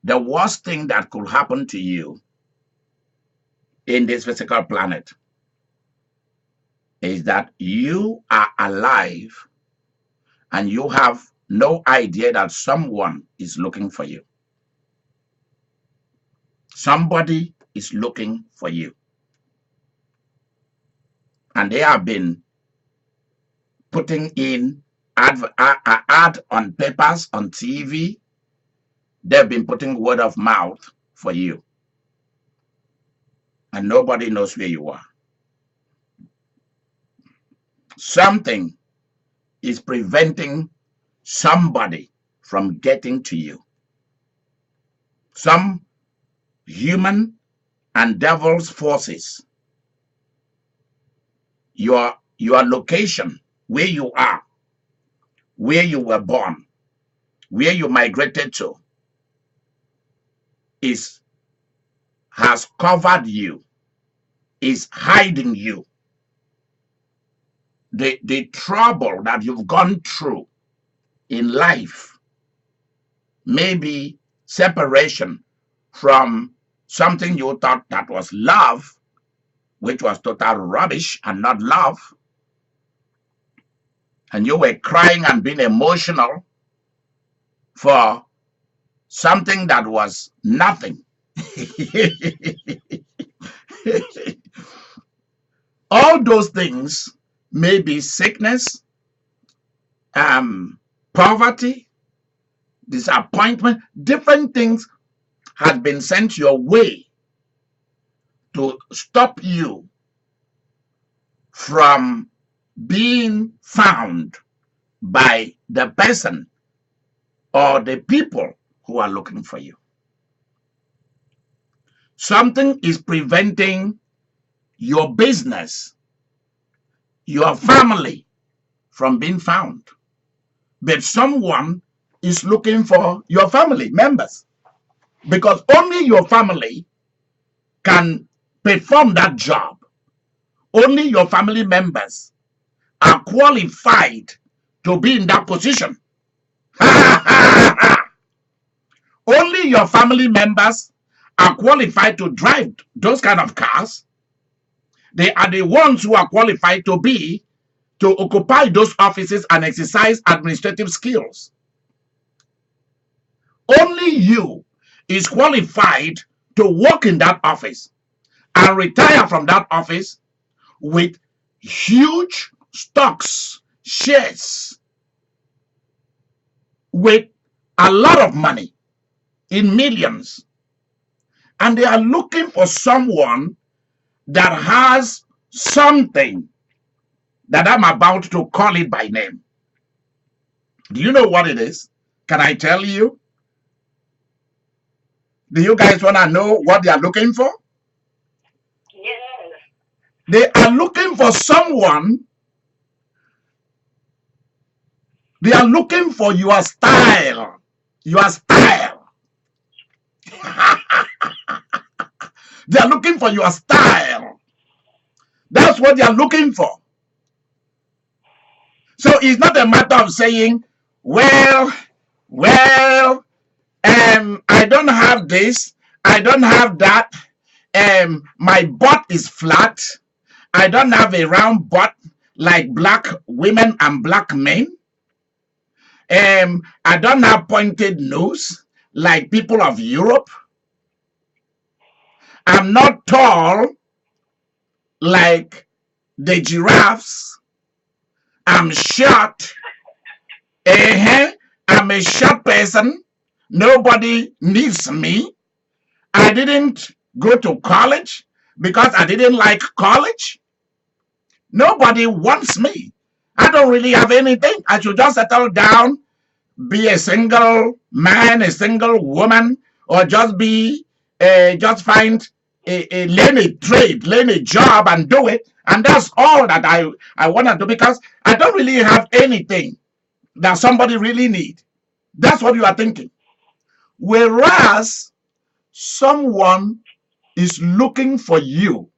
The worst thing that could happen to you in this physical planet is that you are alive and you have no idea that someone is looking for you. Somebody is looking for you. And they have been putting in ad on papers, on TV. They've been putting word of mouth for you. And nobody knows where you are. Something is preventing somebody from getting to you. Some human and devil's forces. Your location, where you are, where you were born, where you migrated to, has covered you, is hiding you. The trouble that you've gone through in life, maybe separation from something you thought that was love, which was total rubbish and not love, and you were crying and being emotional for something that was nothing. All those things may be sickness, poverty, disappointment, different things had been sent your way to stop you from being found by the person or the people who are looking for you. Something is preventing your business, your family from being found. But someone is looking for your family members, because only your family can perform that job. Only your family members are qualified to be in that position. Only your family members are qualified to drive those kind of cars. They are the ones who are qualified to occupy those offices and exercise administrative skills. Only you is qualified to work in that office and retire from that office with huge stocks, shares, with a lot of money in millions. And they are looking for someone that has something that I'm about to call it by name. Do you know what it is? Can I tell you? Do you guys want to know what they are looking for? Yes. They are looking for someone. They are looking for your style. Your style. They are looking for your style. That's what they are looking for. So it's not a matter of saying, well, I don't have this, I don't have that, my butt is flat, I don't have a round butt like black women and black men, I don't have pointed nose like people of Europe, I'm not tall like the giraffes, I'm short, I'm a short person, nobody needs me, I didn't go to college because I didn't like college. Nobody wants me. I don't really have anything. I should just settle down, be a single man, a single woman, or just find learn a trade, learn a job and do it. And that's all that I want to do, because I don't really have anything that somebody really need. That's what you are thinking. Whereas someone is looking for you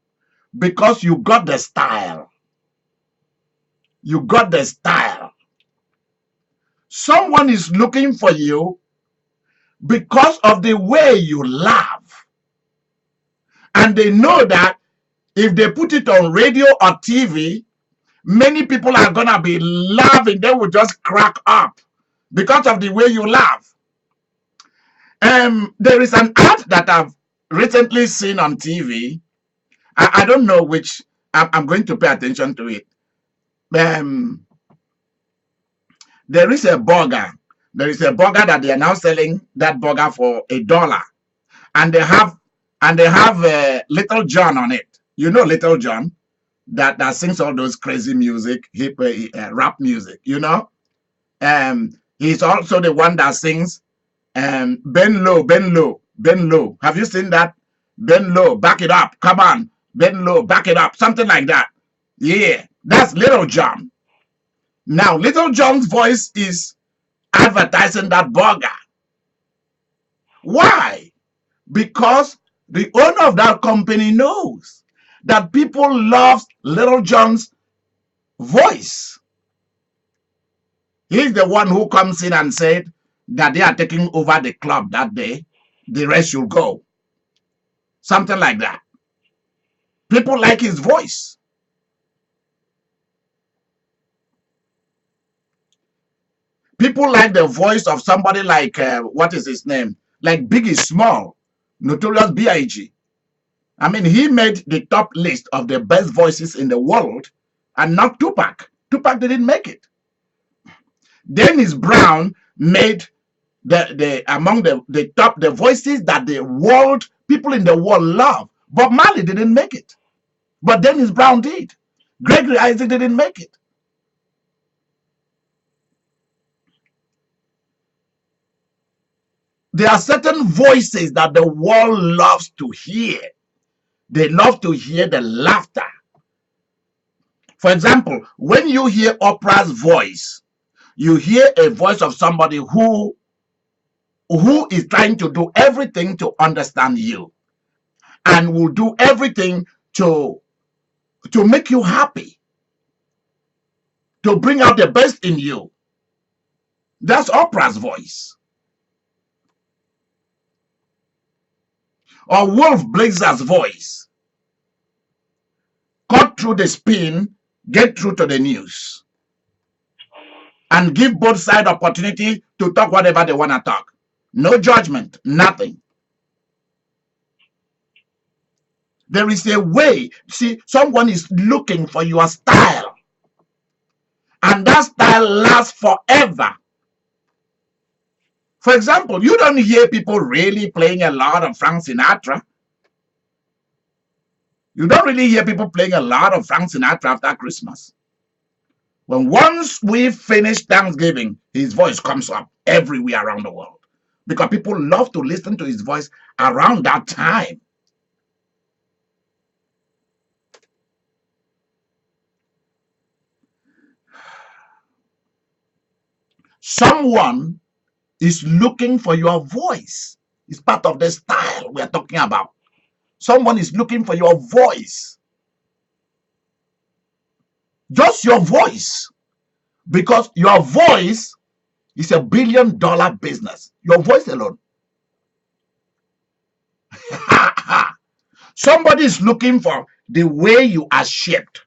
because you got the style. You got the style. Someone is looking for you because of the way you laugh. And they know that if they put it on radio or TV, many people are going to be laughing. They will just crack up because of the way you laugh. There is an ad that I've recently seen on TV. I don't know which. I'm going to pay attention to it. There is a burger. There is a burger that they are now selling that burger for $1, and they have Little John on it. You know Little John that sings all those crazy music, hip rap music. You know, he's also the one that sings bend low, bend low, bend low. Have you seen that? Bend low, back it up. Come on, bend low, back it up. Something like that. Yeah, that's Little John. Now, Little John's voice is advertising that burger. Why? Because the owner of that company knows that people love Little John's voice. He's the one who comes in and said that they are taking over the club that day. The rest should go. Something like that. People like his voice. People like the voice of somebody like, what is his name? Like Biggie Small, Notorious B.I.G. I mean, he made the top list of the best voices in the world and not Tupac. Tupac didn't make it. Dennis Brown made among the voices that the world, people in the world love. Bob Marley didn't make it. But Dennis Brown did. Gregory Isaac didn't make it. There are certain voices that the world loves to hear. They love to hear the laughter. For example, when you hear Oprah's voice, you hear a voice of somebody who is trying to do everything to understand you and will do everything to make you happy, to bring out the best in you. That's Oprah's voice. Or Wolf Blazer's voice. Cut through the spin, get through to the news, and give both sides opportunity to talk whatever they want to talk. No judgment, nothing. There is a way. See, someone is looking for your style, and that style lasts forever. For example, you don't hear people really playing a lot of Frank Sinatra. You don't really hear people playing a lot of Frank Sinatra after Christmas. When once we finish Thanksgiving, his voice comes up everywhere around the world because people love to listen to his voice around that time. Someone is looking for your voice. It's part of the style we are talking about. Someone is looking for your voice. Just your voice. Because your voice is $1 billion business. Your voice alone. Somebody is looking for the way you are shaped.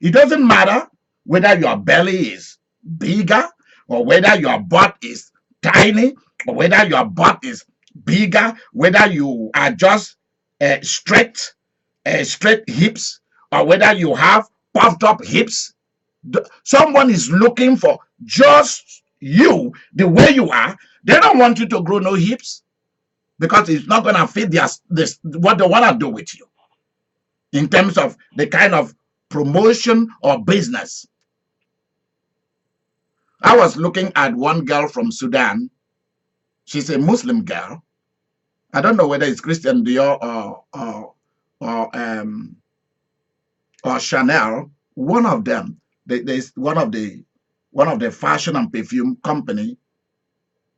It doesn't matter whether your belly is bigger or whether your butt is tiny or whether your butt is bigger, whether you are just straight hips or whether you have puffed up hips. Someone is looking for just you the way you are. They don't want you to grow no hips because it's not going to fit what they want to do with you in terms of the kind of promotion or business. I was looking at one girl from Sudan. She's a Muslim girl. I don't know whether it's Christian Dior or Chanel. One of them. There's one of the fashion and perfume company.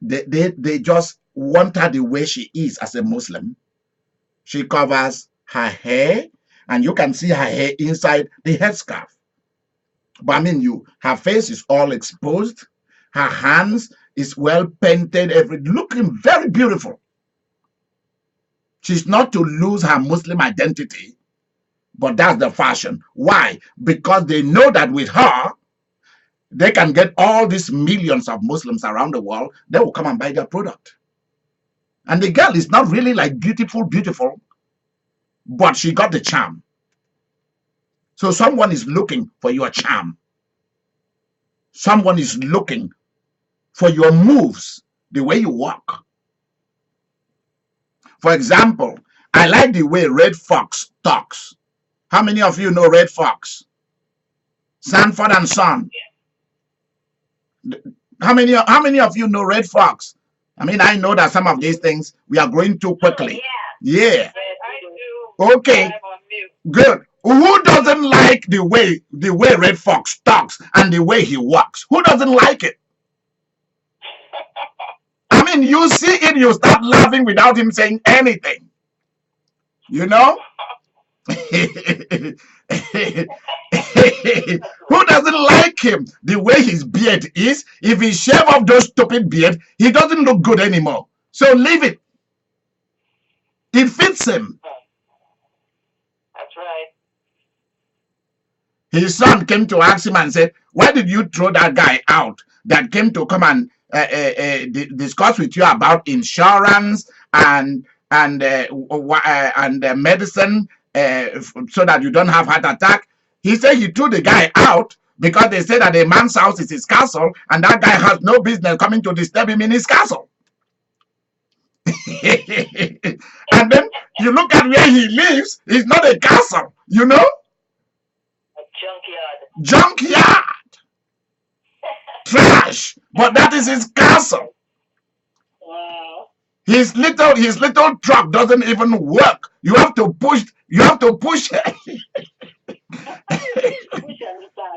They just want her the way she is as a Muslim. She covers her hair, and you can see her hair inside the headscarf. But I mean, her face is all exposed. Her hands, is well painted, looking very beautiful. She's not to lose her Muslim identity, but that's the fashion. Why? Because they know that with her, they can get all these millions of Muslims around the world. They will come and buy their product. And the girl is not really like beautiful, but she got the charm. So someone is looking for your charm. Someone is looking for your moves, the way you walk. For example, I like the way Red Fox talks. How many of you know Red Fox? Sanford and Son. How many of you know Red Fox? I mean, I know that some of these things we are growing too quickly. Yeah. Okay. Good. Who doesn't like the way Red Fox talks and the way he walks? Who doesn't like it? I mean, you see it, you start laughing without him saying anything. You know? Who doesn't like him? The way his beard is, if he shave off those stupid beard, he doesn't look good anymore. So leave it. It fits him. That's right. His son came to ask him and said, why did you throw that guy out that came to come and discuss with you about insurance and medicine so that you don't have heart attack? He said he threw the guy out because they said that a man's house is his castle and that guy has no business coming to disturb him in his castle. And then you look at where he lives, it's not a castle, you know? A junkyard. Trash, but that is his castle. Wow. His little truck doesn't even work. You have to push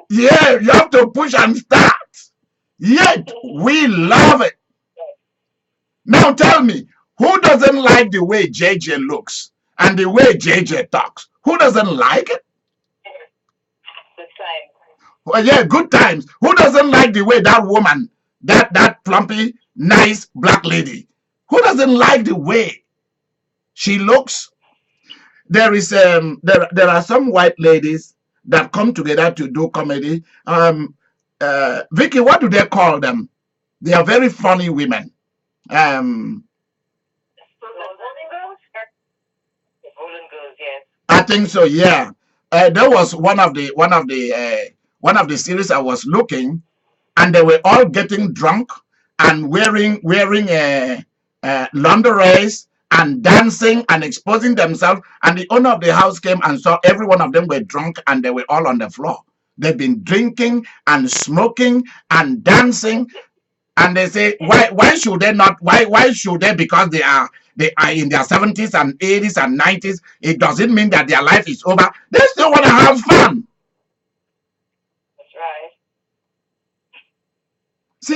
yeah, you have to push and start. Yet we love it. Now tell me, who doesn't like the way JJ looks and the way JJ talks? Who doesn't like it? The same. Well, yeah, good times. Who doesn't like the way that woman, that plumpy, nice black lady, who doesn't like the way she looks? There are some white ladies that come together to do comedy. Vicky, what do they call them? They are very funny women. Golden Girls, yes. I think so. Yeah. There was one of the series I was looking, and they were all getting drunk and wearing lingeries and dancing and exposing themselves. And the owner of the house came and saw every one of them were drunk and they were all on the floor. They've been drinking and smoking and dancing. And they say, why should they not? Why should they? Because they are in their 70s and 80s and 90s. It doesn't mean that their life is over. They still want to have fun. That's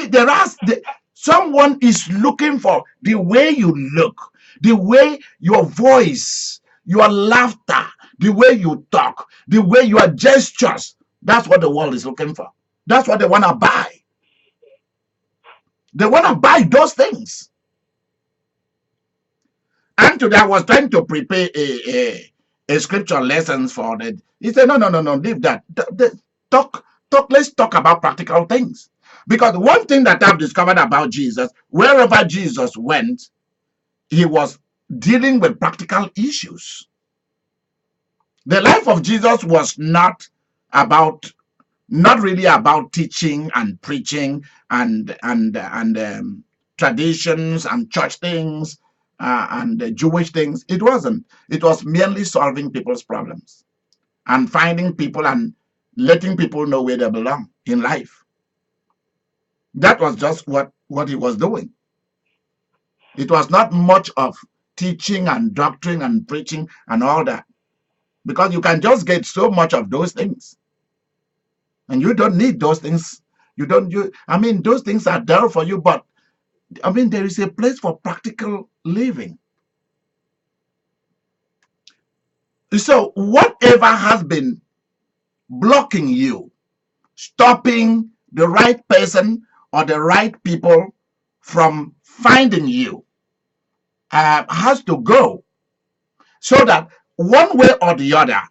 right. See, someone is looking for the way you look, the way your voice, your laughter, the way you talk, the way your gestures. That's what the world is looking for. That's what they want to buy. They want to buy those things. And today I was trying to prepare a scripture lessons for that. He said, no, leave that. Let's talk about practical things. Because one thing that I've discovered about Jesus, wherever Jesus went, he was dealing with practical issues. The life of Jesus was not really about teaching and preaching and traditions and church things and Jewish things. It wasn't. It was merely solving people's problems and finding people and letting people know where they belong in life. That was just what he was doing. It was not much of teaching and doctrine and preaching and all that, because you can just get so much of those things. And you don't need those things. Those things are there for you, but there is a place for practical living. So whatever has been blocking you, stopping the right person or the right people from finding you has to go, so that one way or the other,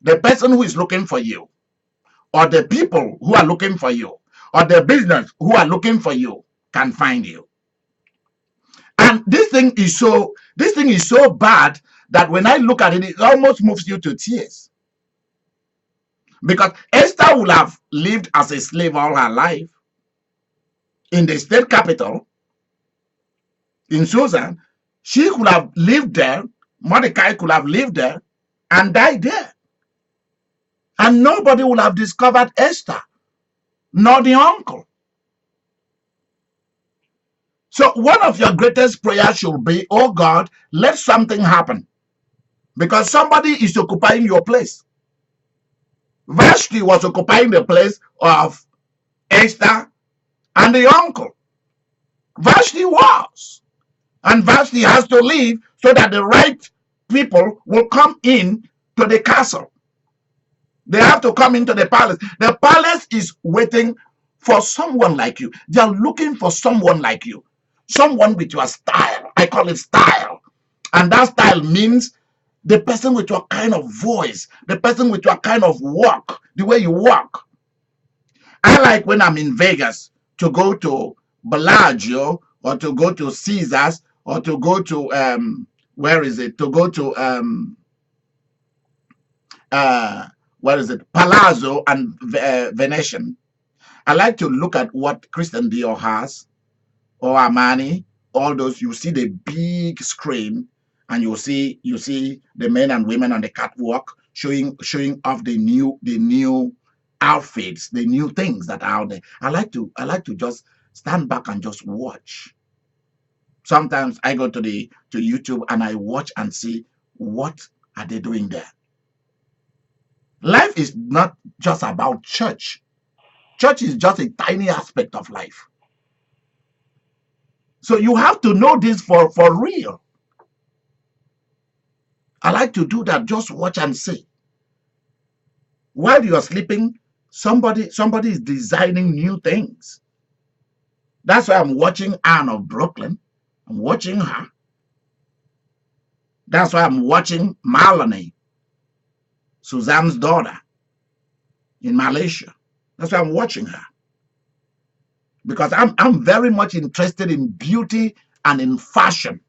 the person who is looking for you, or the people who are looking for you, or the business who are looking for you can find you. And this thing is so bad that when I look at it, it almost moves you to tears. Because Esther would have lived as a slave all her life in the state capital, in Susan. She could have lived there, Mordecai could have lived there and died there. And nobody would have discovered Esther, nor the uncle. So one of your greatest prayers should be, oh God, let something happen. Because somebody is occupying your place. Vashti was occupying the place of Esther and the uncle. Vashti was. And Vashti has to leave so that the right people will come in to the castle. They have to come into the palace. The palace is waiting for someone like you. They are looking for someone like you. Someone with your style. I call it style. And that style means the person with your kind of voice, the person with your kind of walk, the way you walk. I like when I'm in Vegas to go to Bellagio, or to go to Caesars, or to go to where is it? To go to what is it? Palazzo and Venetian. I like to look at what Christian Dior has, or Armani, all those. You see the big screen, and you see the men and women on the catwalk showing off the new outfits, the new things that are out there. I like to just stand back and just watch. Sometimes I go to YouTube and I watch and see what are they doing there. Life is not just about church. Church is just a tiny aspect of life. So you have to know this for real. I like to do that. Just watch and see. While you are sleeping, somebody is designing new things. That's why I'm watching Anne of Brooklyn. I'm watching her. That's why I'm watching Maloney, Suzanne's daughter, in Malaysia. That's why I'm watching her. Because I'm very much interested in beauty and in fashion.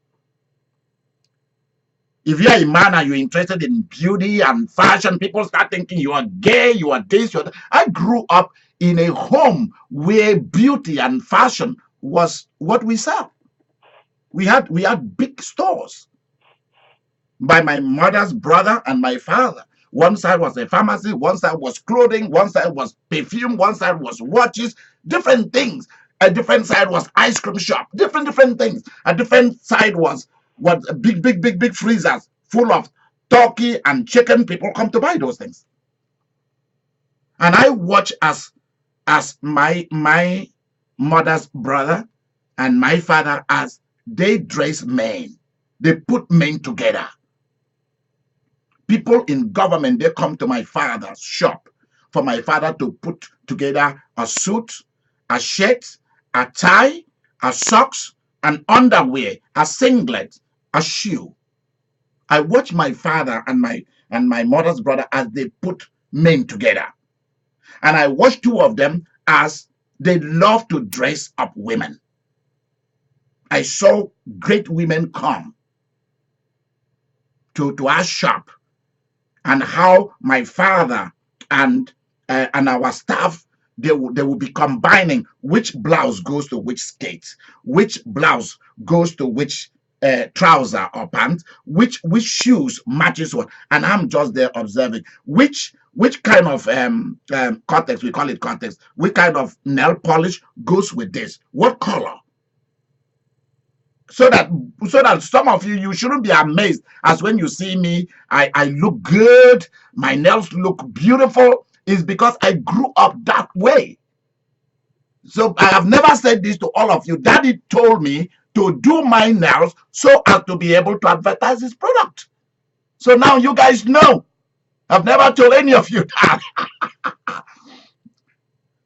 If you're a man and you're interested in beauty and fashion, people start thinking you are gay, you are this, you are that. I grew up in a home where beauty and fashion was what we sell. We had big stores by my mother's brother and my father. One side was a pharmacy, one side was clothing, one side was perfume, one side was watches, different things. A different side was ice cream shop, different things. A different side was big freezers full of turkey and chicken. People come to buy those things. And I watch as my mother's brother and my father, as they dress men. They put men together. People in government, they come to my father's shop for my father to put together a suit, a shirt, a tie, a socks, an underwear, a singlet, a shoe. I watch my father and my mother's brother as they put men together. And I watch two of them as they love to dress up women. I saw great women come to our shop, and how my father and our staff, they will be combining which blouse goes to which skirt, which blouse goes to which trouser or pants, which shoes matches what. And I'm just there observing which kind of cortex, we call it cortex, which kind of nail polish goes with this, what color. So that some of you shouldn't be amazed as when you see me, I look good, my nails look beautiful, is because I grew up that way. So I have never said this to all of you. Daddy told me to do my nails so as to be able to advertise his product. So now you guys know. I've never told any of you that.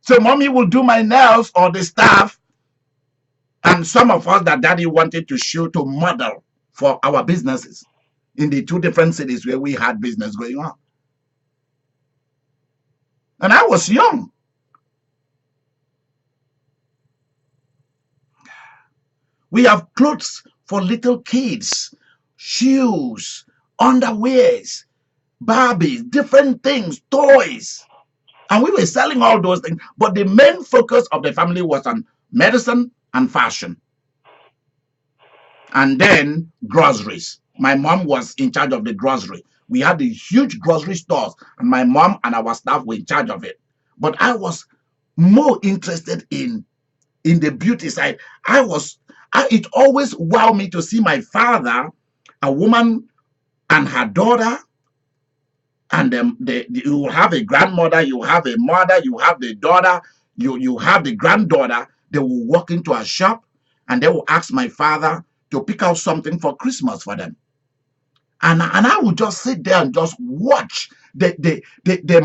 So mommy will do my nails, or the staff, And some of us that daddy wanted to show to model for our businesses in the 2 different cities where we had business going on. And I was young. We have clothes for little kids, shoes, underwears, Barbies, different things, toys. And we were selling all those things. But the main focus of the family was on medicine and fashion. And then groceries. My mom was in charge of the grocery. We had the huge grocery stores, and my mom and our staff were in charge of it. But I was more interested in the beauty side. It always wowed me to see my father, a woman and her daughter, and you have a grandmother, you have a mother, you have the daughter, you have the granddaughter. They will walk into a shop and they will ask my father to pick out something for Christmas for them. And I would just sit there and just watch the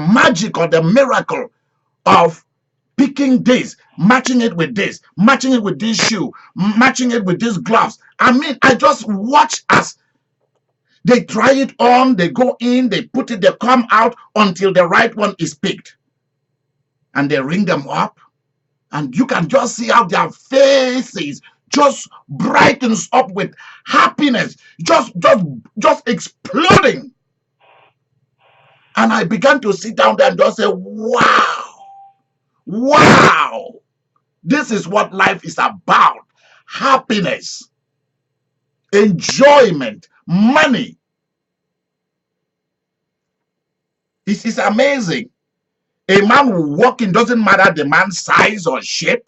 magic or the miracle of picking this, matching it with this, matching it with this shoe, matching it with these gloves. I mean, I just watch as they try it on, they go in, they put it, they come out until the right one is picked. And they ring them up, and you can just see how their faces just brightens up with happiness, just exploding. And I began to sit down there and just say, wow, this is what life is about. Happiness, enjoyment, money. It's amazing. A man will walk in, doesn't matter the man's size or shape.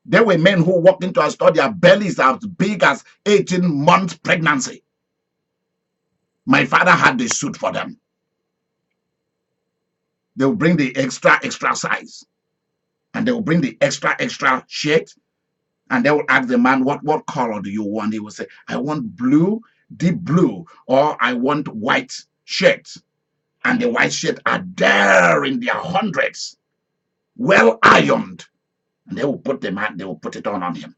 There were men who walked into a store, their bellies as big as 18 months pregnancy. My father had the suit for them. They will bring the extra size. And they will bring the extra shirt. And they will ask the man, what color do you want? He will say, I want blue, deep blue, or I want white shirt. And the white shirt are there in their hundreds, well ironed. And they will put it on him.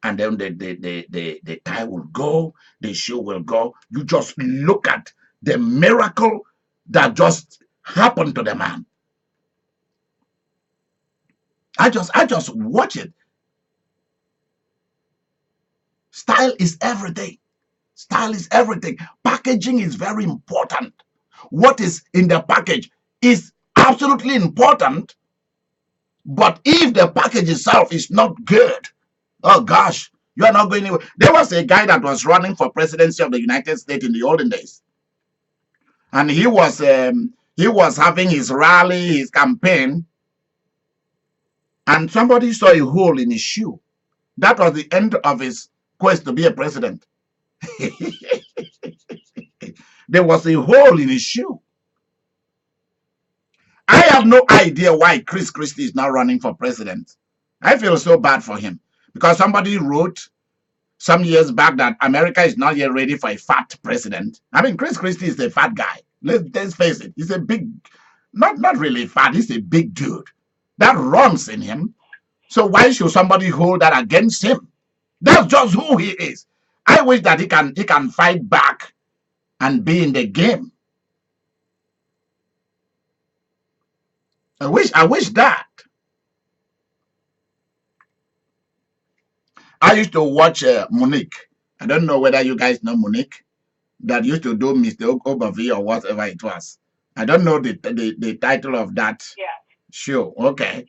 And then the tie will go, the shoe will go. You just look at the miracle that just happened to the man. I just watch it. Style is everything. Style is everything. Packaging is very important. What is in the package is absolutely important. But if the package itself is not good, oh gosh, you are not going anywhere. There was a guy that was running for presidency of the United States in the olden days. And he was having his rally, his campaign, and somebody saw a hole in his shoe. That was the end of his quest to be a president. There was a hole in his shoe. I have no idea why Chris Christie is now running for president. I feel so bad for him because somebody wrote some years back that America is not yet ready for a fat president. I mean, Chris Christie is a fat guy. Let's face it. He's a big, not really fat. He's a big dude. That runs in him. So why should somebody hold that against him? That's just who he is. I wish that he can fight back and be in the game. I wish that. I used to watch Monique. I don't know whether you guys know Monique. That used to do Mr. Oberville or whatever it was. I don't know the title of that show. Okay. Yes.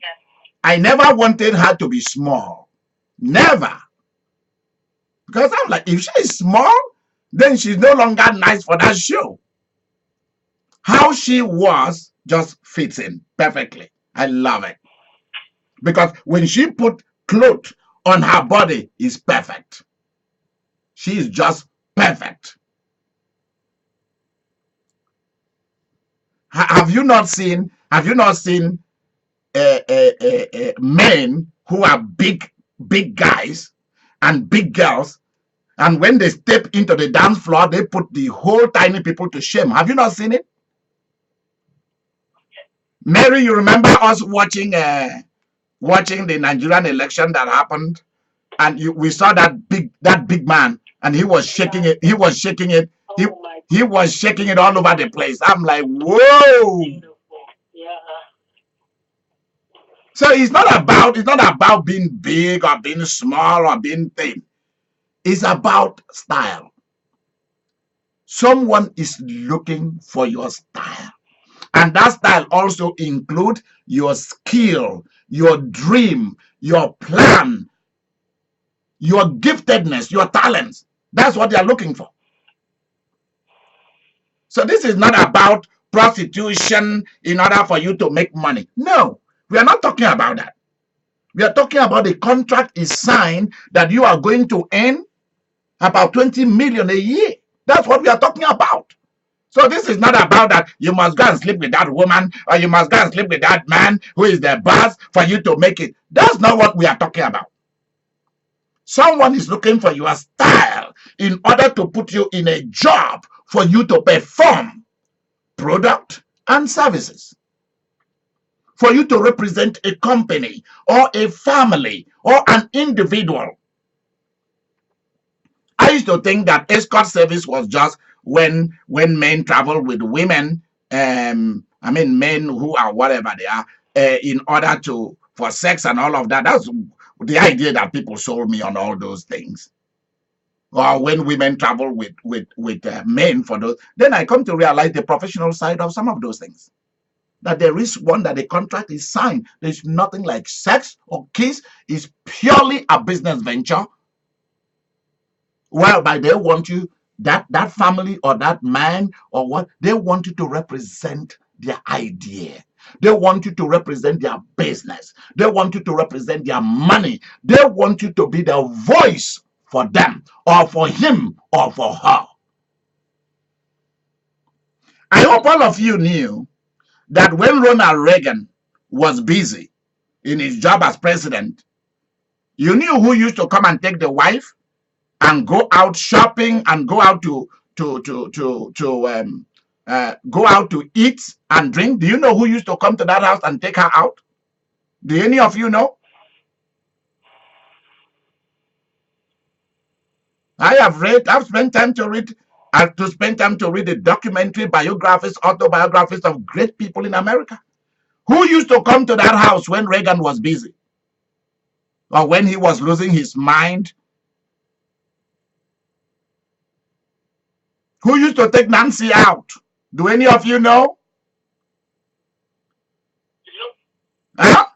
I never wanted her to be small. Never. Because I'm like, if she's small, then she's no longer nice for that show. How she was just fits in perfectly. I love it. Because when she put clothes on her body, is perfect. She is just perfect. Have you not seen men who are big guys and big girls, and when they step into the dance floor, they put the whole tiny people to shame? Have you not seen it? Mary, you remember us watching watching the Nigerian election that happened, and we saw that big man, and he was shaking it. He was shaking it. He was shaking it all over the place. I'm like, whoa. Yeah. So it's not about being big or being small or being thin. It's about style. Someone is looking for your style. And that style also includes your skill, your dream, your plan, your giftedness, your talents. That's what they are looking for. So this is not about prostitution in order for you to make money. No, we are not talking about that. We are talking about the contract is signed that you are going to earn about 20 million a year. That's what we are talking about. So this is not about that you must go and sleep with that woman or you must go and sleep with that man who is the boss for you to make it. That's not what we are talking about. Someone is looking for your style in order to put you in a job for you to perform product and services. For you to represent a company or a family or an individual. I used to think that escort service was just when men travel with women, men who are whatever they are, in order for sex and all of that. That's the idea that people sold me on all those things. Or when women travel with men for those, then I come to realize the professional side of some of those things. That there is one that the contract is signed. There's nothing like sex or kiss. It's purely a business venture. Whereby they want you, that family or that man or what, they want you to represent their idea. They want you to represent their business. They want you to represent their money. They want you to be the voice for them or for him or for her. I hope all of you knew that when Ronald Reagan was busy in his job as president, you knew who used to come and take the wife and go out shopping and go out to go out to eat and drink. Do you know who used to come to that house and take her out? Do any of you know? I've spent time to read. I have to spend time to read the documentary biographies, autobiographies of great people in America. Who used to come to that house when Reagan was busy? Or when he was losing his mind? Who used to take Nancy out? Do any of you know? Huh?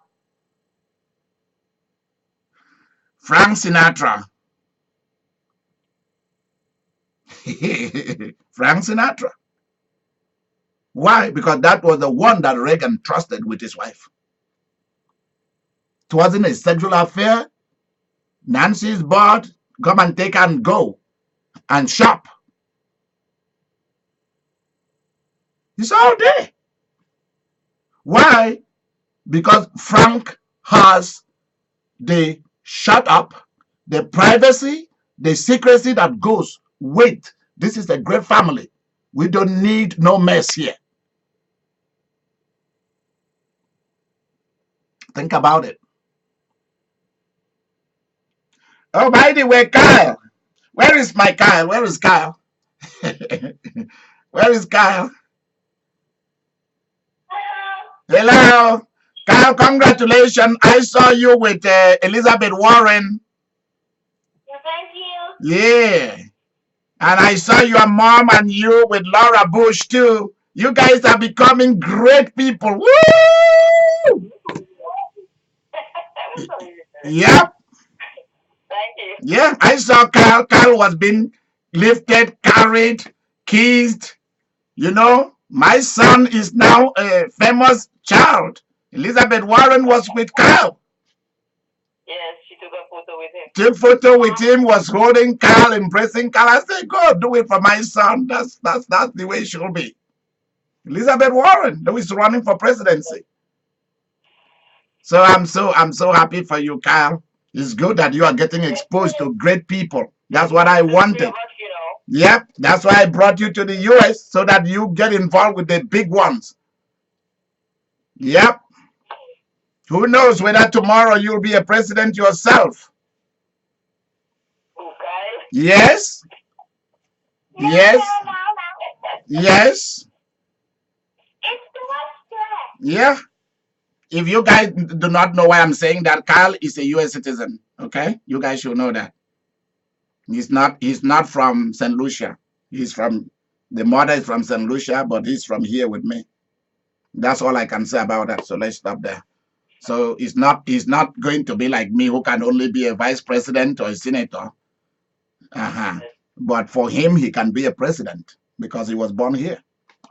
Frank Sinatra. Frank Sinatra. Why? Because that was the one that Reagan trusted with his wife. It wasn't a sexual affair. Nancy's bored. Come and take and go and shop. It's all day. Why? Because Frank has the shut up, the privacy, the secrecy that goes with this is a great family. We don't need no mess here. Think about it. Oh, by the way, Kyle. Where is my Kyle? Where is Kyle? Where is Kyle? Hello. Kyle, congratulations. I saw you with Elizabeth Warren. Thank you. Yeah. And I saw your mom and you with Laura Bush too. You guys are becoming great people. Woo! Yep. Thank you. Yeah, I saw Kyle. Kyle was being lifted, carried, kissed. You know, my son is now a famous child. Elizabeth Warren was with Kyle. Yes, she took a photo with him. Took photo with him, was holding Kyle, embracing Kyle. I said, go do it for my son. That's the way it should be. Elizabeth Warren, who is running for presidency. So I'm so happy for you, Kyle. It's good that you are getting exposed to great people. That's what I wanted. Yep, that's why I brought you to the US so that you get involved with the big ones. Yep. Who knows whether tomorrow you'll be a president yourself? Okay. Yes. Yes. Yes. Yeah. If you guys do not know why I'm saying that, Kyle is a US citizen. Okay? You guys should know that. He's not from St. Lucia. He's from the mother is from St. Lucia, but he's from here with me. That's all I can say about that. So let's stop there. So he's not going to be like me who can only be a vice president or a senator. Uh-huh. But for him, he can be a president because he was born here.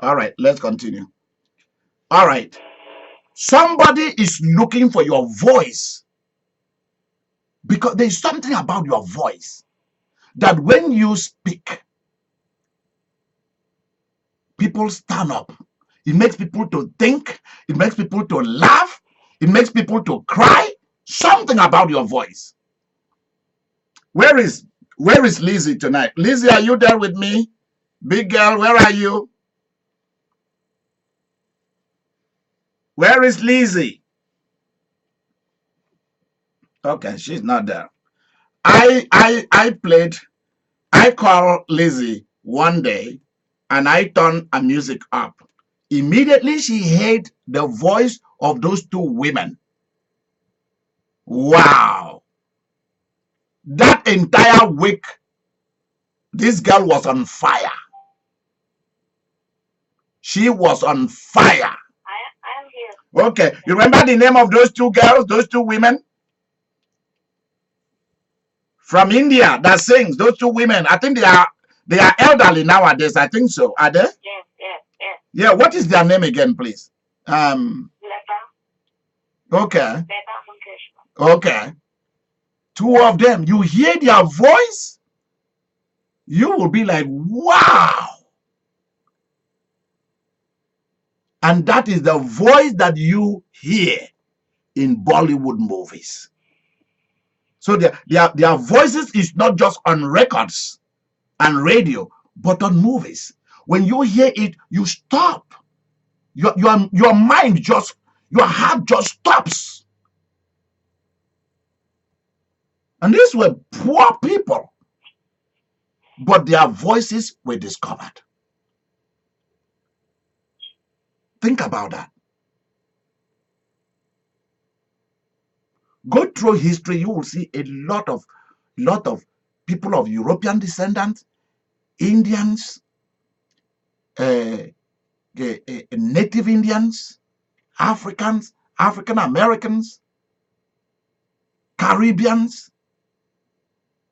All right, let's continue. All right. Somebody is looking for your voice because there's something about your voice that when you speak, people stand up. It makes people to think. It makes people to laugh. It makes people to cry. Something about your voice. Where is Lizzie tonight? Lizzie, are you there with me? Big girl, where are you? Where is Lizzie? Okay, she's not there. I called Lizzie one day and I turned a music up. Immediately she heard the voice of those two women. Wow. That entire week, this girl was on fire. She was on fire. I'm here. Okay. You remember the name of those two girls, those two women? From India that sings, those two women. I think they are elderly nowadays. I think so. Are they? Yes. Yeah, what is their name again, please? Okay. Okay. Two of them. You hear their voice, you will be like, wow. And that is the voice that you hear in Bollywood movies. So their voices is not just on records and radio, but on movies. When you hear it, you stop. Your mind just, your heart just stops. And these were poor people, but their voices were discovered. Think about that. Go through history, you will see a lot of people of European descendants, Indians, Native Indians, Africans, African Americans, Caribbeans.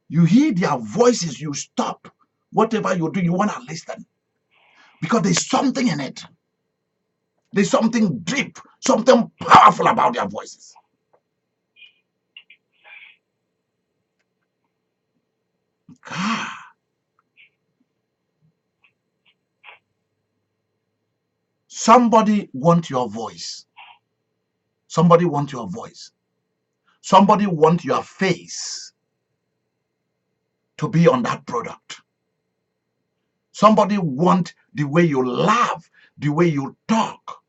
You hear their voices, you stop. Whatever you do, you want to listen. Because there's something in it. There's something deep, something powerful about their voices. Ah. Somebody want your voice. Somebody want your voice. Somebody want your face to be on that product. Somebody want the way you laugh, the way you talk.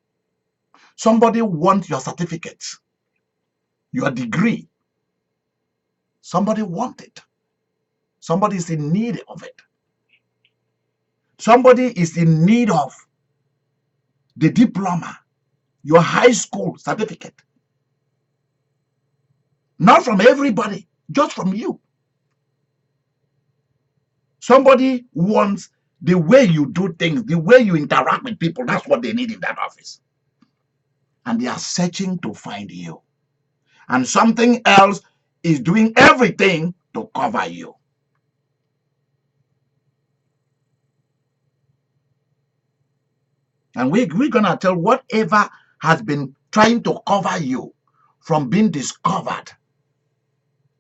Somebody want your certificates, your degree. Somebody want it. Somebody is in need of it. Somebody is in need of the diploma, your high school certificate. Not from everybody, just from you. Somebody wants the way you do things, the way you interact with people. That's what they need in that office. And they are searching to find you. And something else is doing everything to cover you. And we're going to tell whatever has been trying to cover you from being discovered,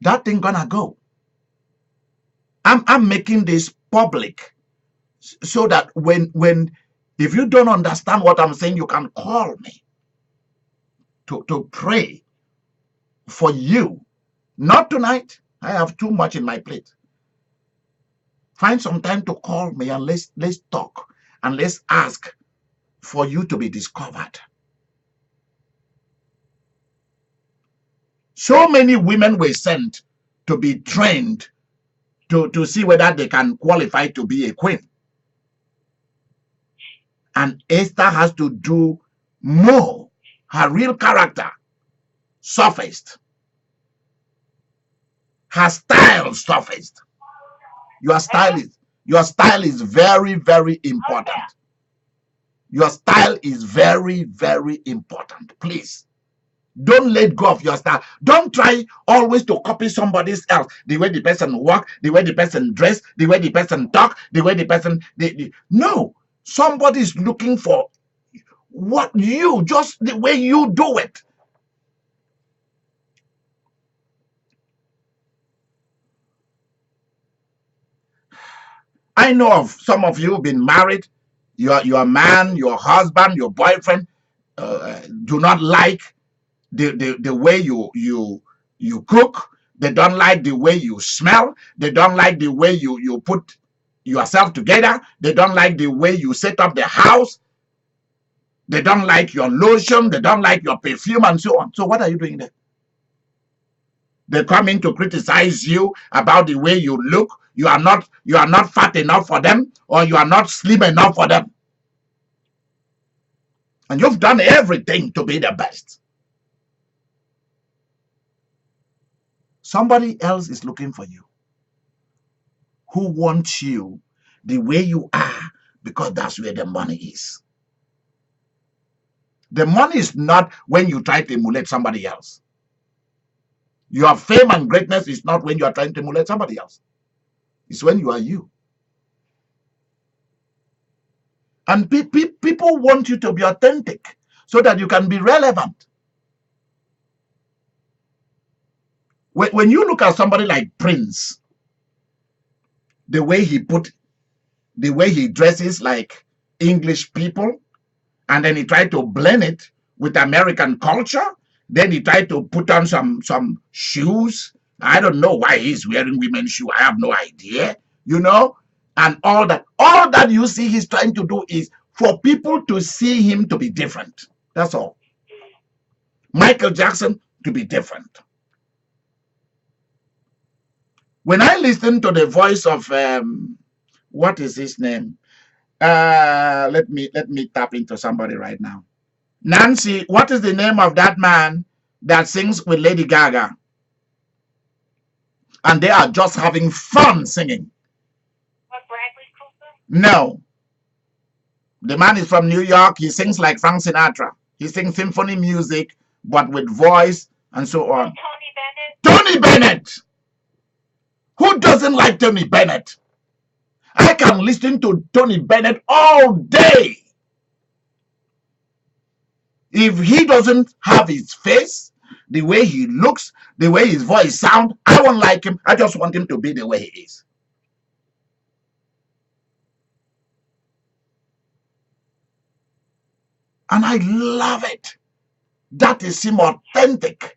that thing gonna go. I'm making this public so that when if you don't understand what I'm saying, you can call me to pray for you. Not tonight. I have too much in my plate. Find some time to call me and let's talk and let's ask for you to be discovered. So many women were sent to be trained to see whether they can qualify to be a queen. And Esther has to do more. Her real character surfaced. Her style surfaced. Your style is very, very important. Your style is very, very important. Please don't let go of your style. Don't try always to copy somebody else. The way the person walk, the way the person dress, the way the person talk, the way the person no. Somebody is looking for what you, just the way you do it. I know of some of you been married. Your man, your husband, your boyfriend do not like the way you cook. They don't like the way you smell. They don't like the way you put yourself together. They don't like the way you set up the house. They don't like your lotion. They don't like your perfume and so on. So what are you doing there? They come in to criticize you about the way you look. You are not fat enough for them, or you are not slim enough for them. And you've done everything to be the best. Somebody else is looking for you, who wants you the way you are, because that's where the money is. The money is not when you try to emulate somebody else. Your fame and greatness is not when you are trying to emulate somebody else. It's when you are you. And people want you to be authentic so that you can be relevant. When you look at somebody like Prince, the way he dresses like English people, and then he tried to blend it with American culture. Then he tried to put on some shoes. I don't know why he's wearing women's shoes. I have no idea, and all that. All that you see he's trying to do is for people to see him to be different. That's all. Michael Jackson to be different. When I listen to the voice of what is his name? Let me tap into somebody right now. Nancy, what is the name of that man that sings with Lady Gaga? And they are just having fun singing. What, Bradley Cooper? No. The man is from New York. He sings like Frank Sinatra. He sings symphony music, but with voice and so on. Tony Bennett? Tony Bennett! Who doesn't like Tony Bennett? I can listen to Tony Bennett all day. If he doesn't have his face, the way he looks, the way his voice sounds, I won't like him. I just want him to be the way he is. And I love it. That is him authentic.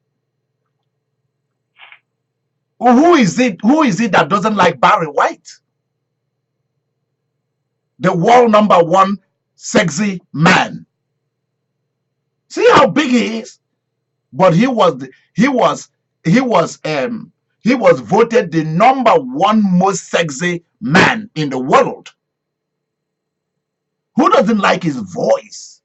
Who is it that doesn't like Barry White? The world #1 sexy man. See how big he is? But he was voted the #1 most sexy man in the world. Who doesn't like his voice?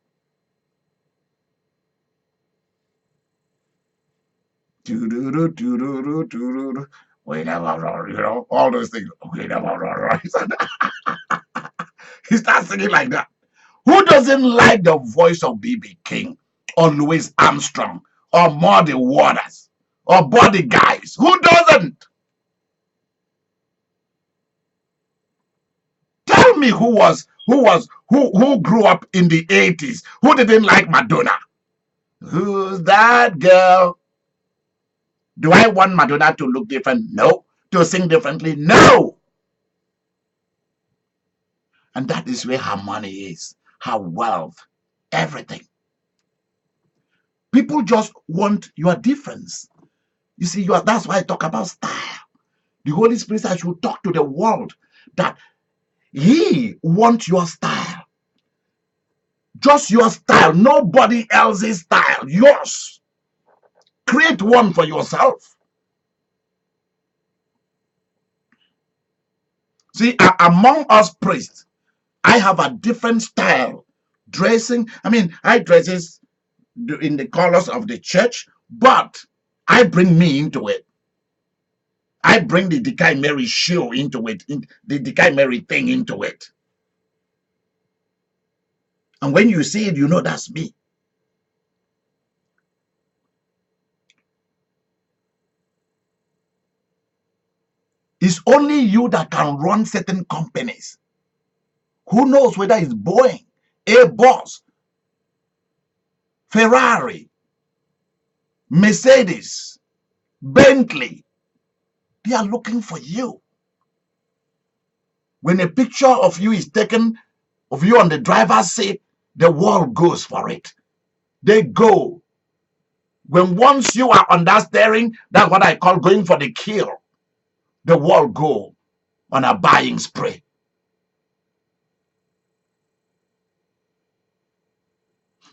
All those things. He starts singing like that. Who doesn't like the voice of B.B. King or Louis Armstrong or Muddy Waters or Buddy Guys? Who doesn't? Tell me who grew up in the 80s who didn't like Madonna? Who's that girl? Do I want Madonna to look different? No. To sing differently? No. And that is where her money is, her wealth, everything. People just want your difference. You see, that's why I talk about style. The Holy Spirit says you talk to the world that He wants your style. Just your style, nobody else's style, yours. Create one for yourself. See, among us priests, I have a different style dressing. I mean, I dresses in the colors of the church, but I bring me into it. I bring the Idika Imeri show into it, the Idika Imeri thing into it. And when you see it, you know that's me. It's only you that can run certain companies. Who knows whether it's Boeing, Airbus, Ferrari, Mercedes, Bentley. They are looking for you. When a picture of you is taken, of you on the driver's seat, the world goes for it. They go. When once you are on that steering, that's what I call going for the kill. The world go on a buying spree.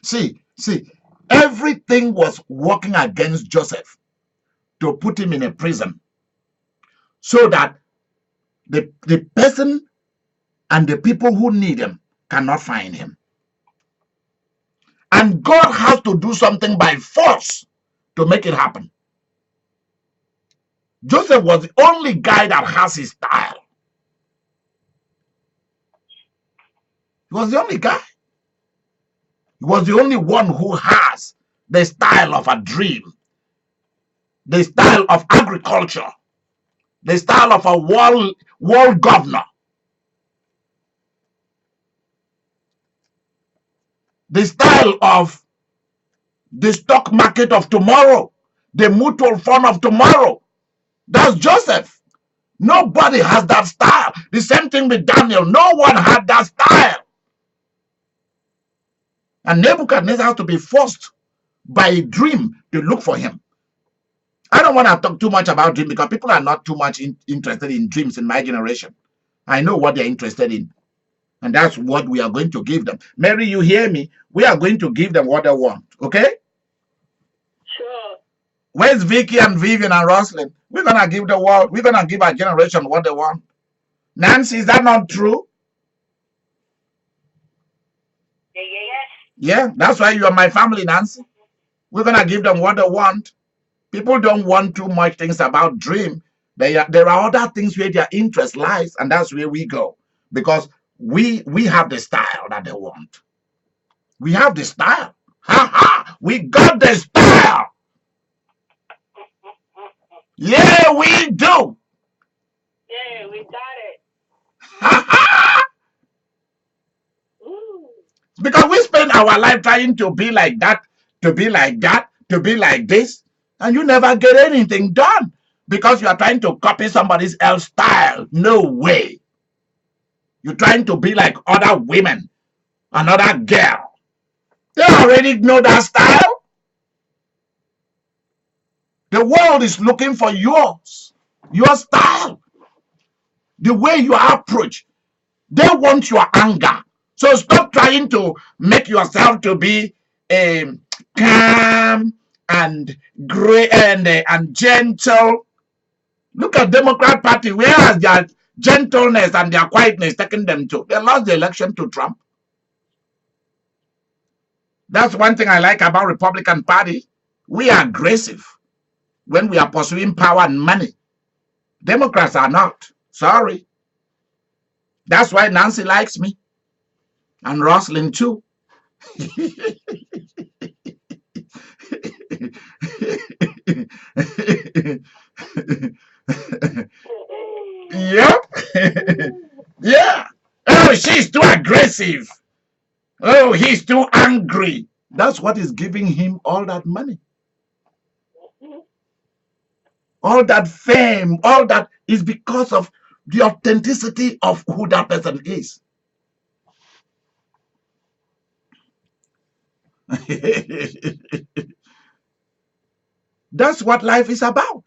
See, everything was working against Joseph to put him in a prison so that the person and the people who need him cannot find him. And God has to do something by force to make it happen. Joseph was the only guy that has his style. He was the only guy. He was the only one who has the style of a dream, the style of agriculture, the style of a world governor, the style of the stock market of tomorrow, the mutual fund of tomorrow. That's Joseph. Nobody has that style. The same thing with Daniel. No one had that style. And Nebuchadnezzar has to be forced by a dream to look for him. I don't want to talk too much about dreams because people are not too much interested in dreams in my generation. I know what they're interested in. And that's what we are going to give them. Mary, you hear me? We are going to give them what they want. Okay? Sure. Where's Vicky and Vivian and Roslyn? We're going to give the world, we're going to give our generation what they want. Nancy, is that not true? Yes. Yeah, that's why you are my family, Nancy. We're going to give them what they want. People don't want too much things about dream. There are other things where their interest lies, and that's where we go. Because we have the style that they want. We have the style. Ha ha! We got the style. Yeah, we do. Yeah, we got it. Ha ha! Ooh. Because we spend our life trying to be like that, to be like that, to be like this, and you never get anything done because you are trying to copy somebody else's style. No way. You're trying to be like other women, another girl. They already know that style. The world is looking for yours, your style, the way you approach. They want your anger. So stop trying to make yourself to be calm and great and gentle. Look at Democrat Party. Where has their gentleness and their quietness taken them to? They lost the election to Trump. That's one thing I like about Republican Party. We are aggressive when we are pursuing power and money. Democrats are not. Sorry. That's why Nancy likes me. And Roslyn too. Yep. Yeah. Oh, she's too aggressive. Oh, he's too angry. That's what is giving him all that money. All that fame, all that is because of the authenticity of who that person is. That's what life is about.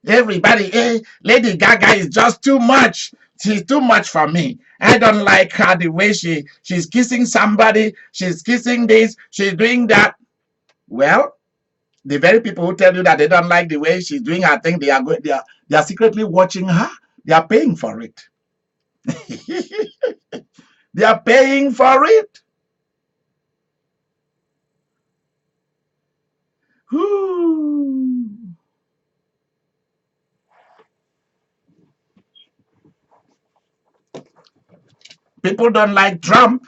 Everybody, Lady Gaga is just too much. She's too much for me. I don't like her the way she's kissing somebody. She's kissing this. She's doing that. Well, the very people who tell you that they don't like the way she's doing her thing, they are secretly watching her. They are paying for it. They are paying for it. Whoo. People don't like Trump,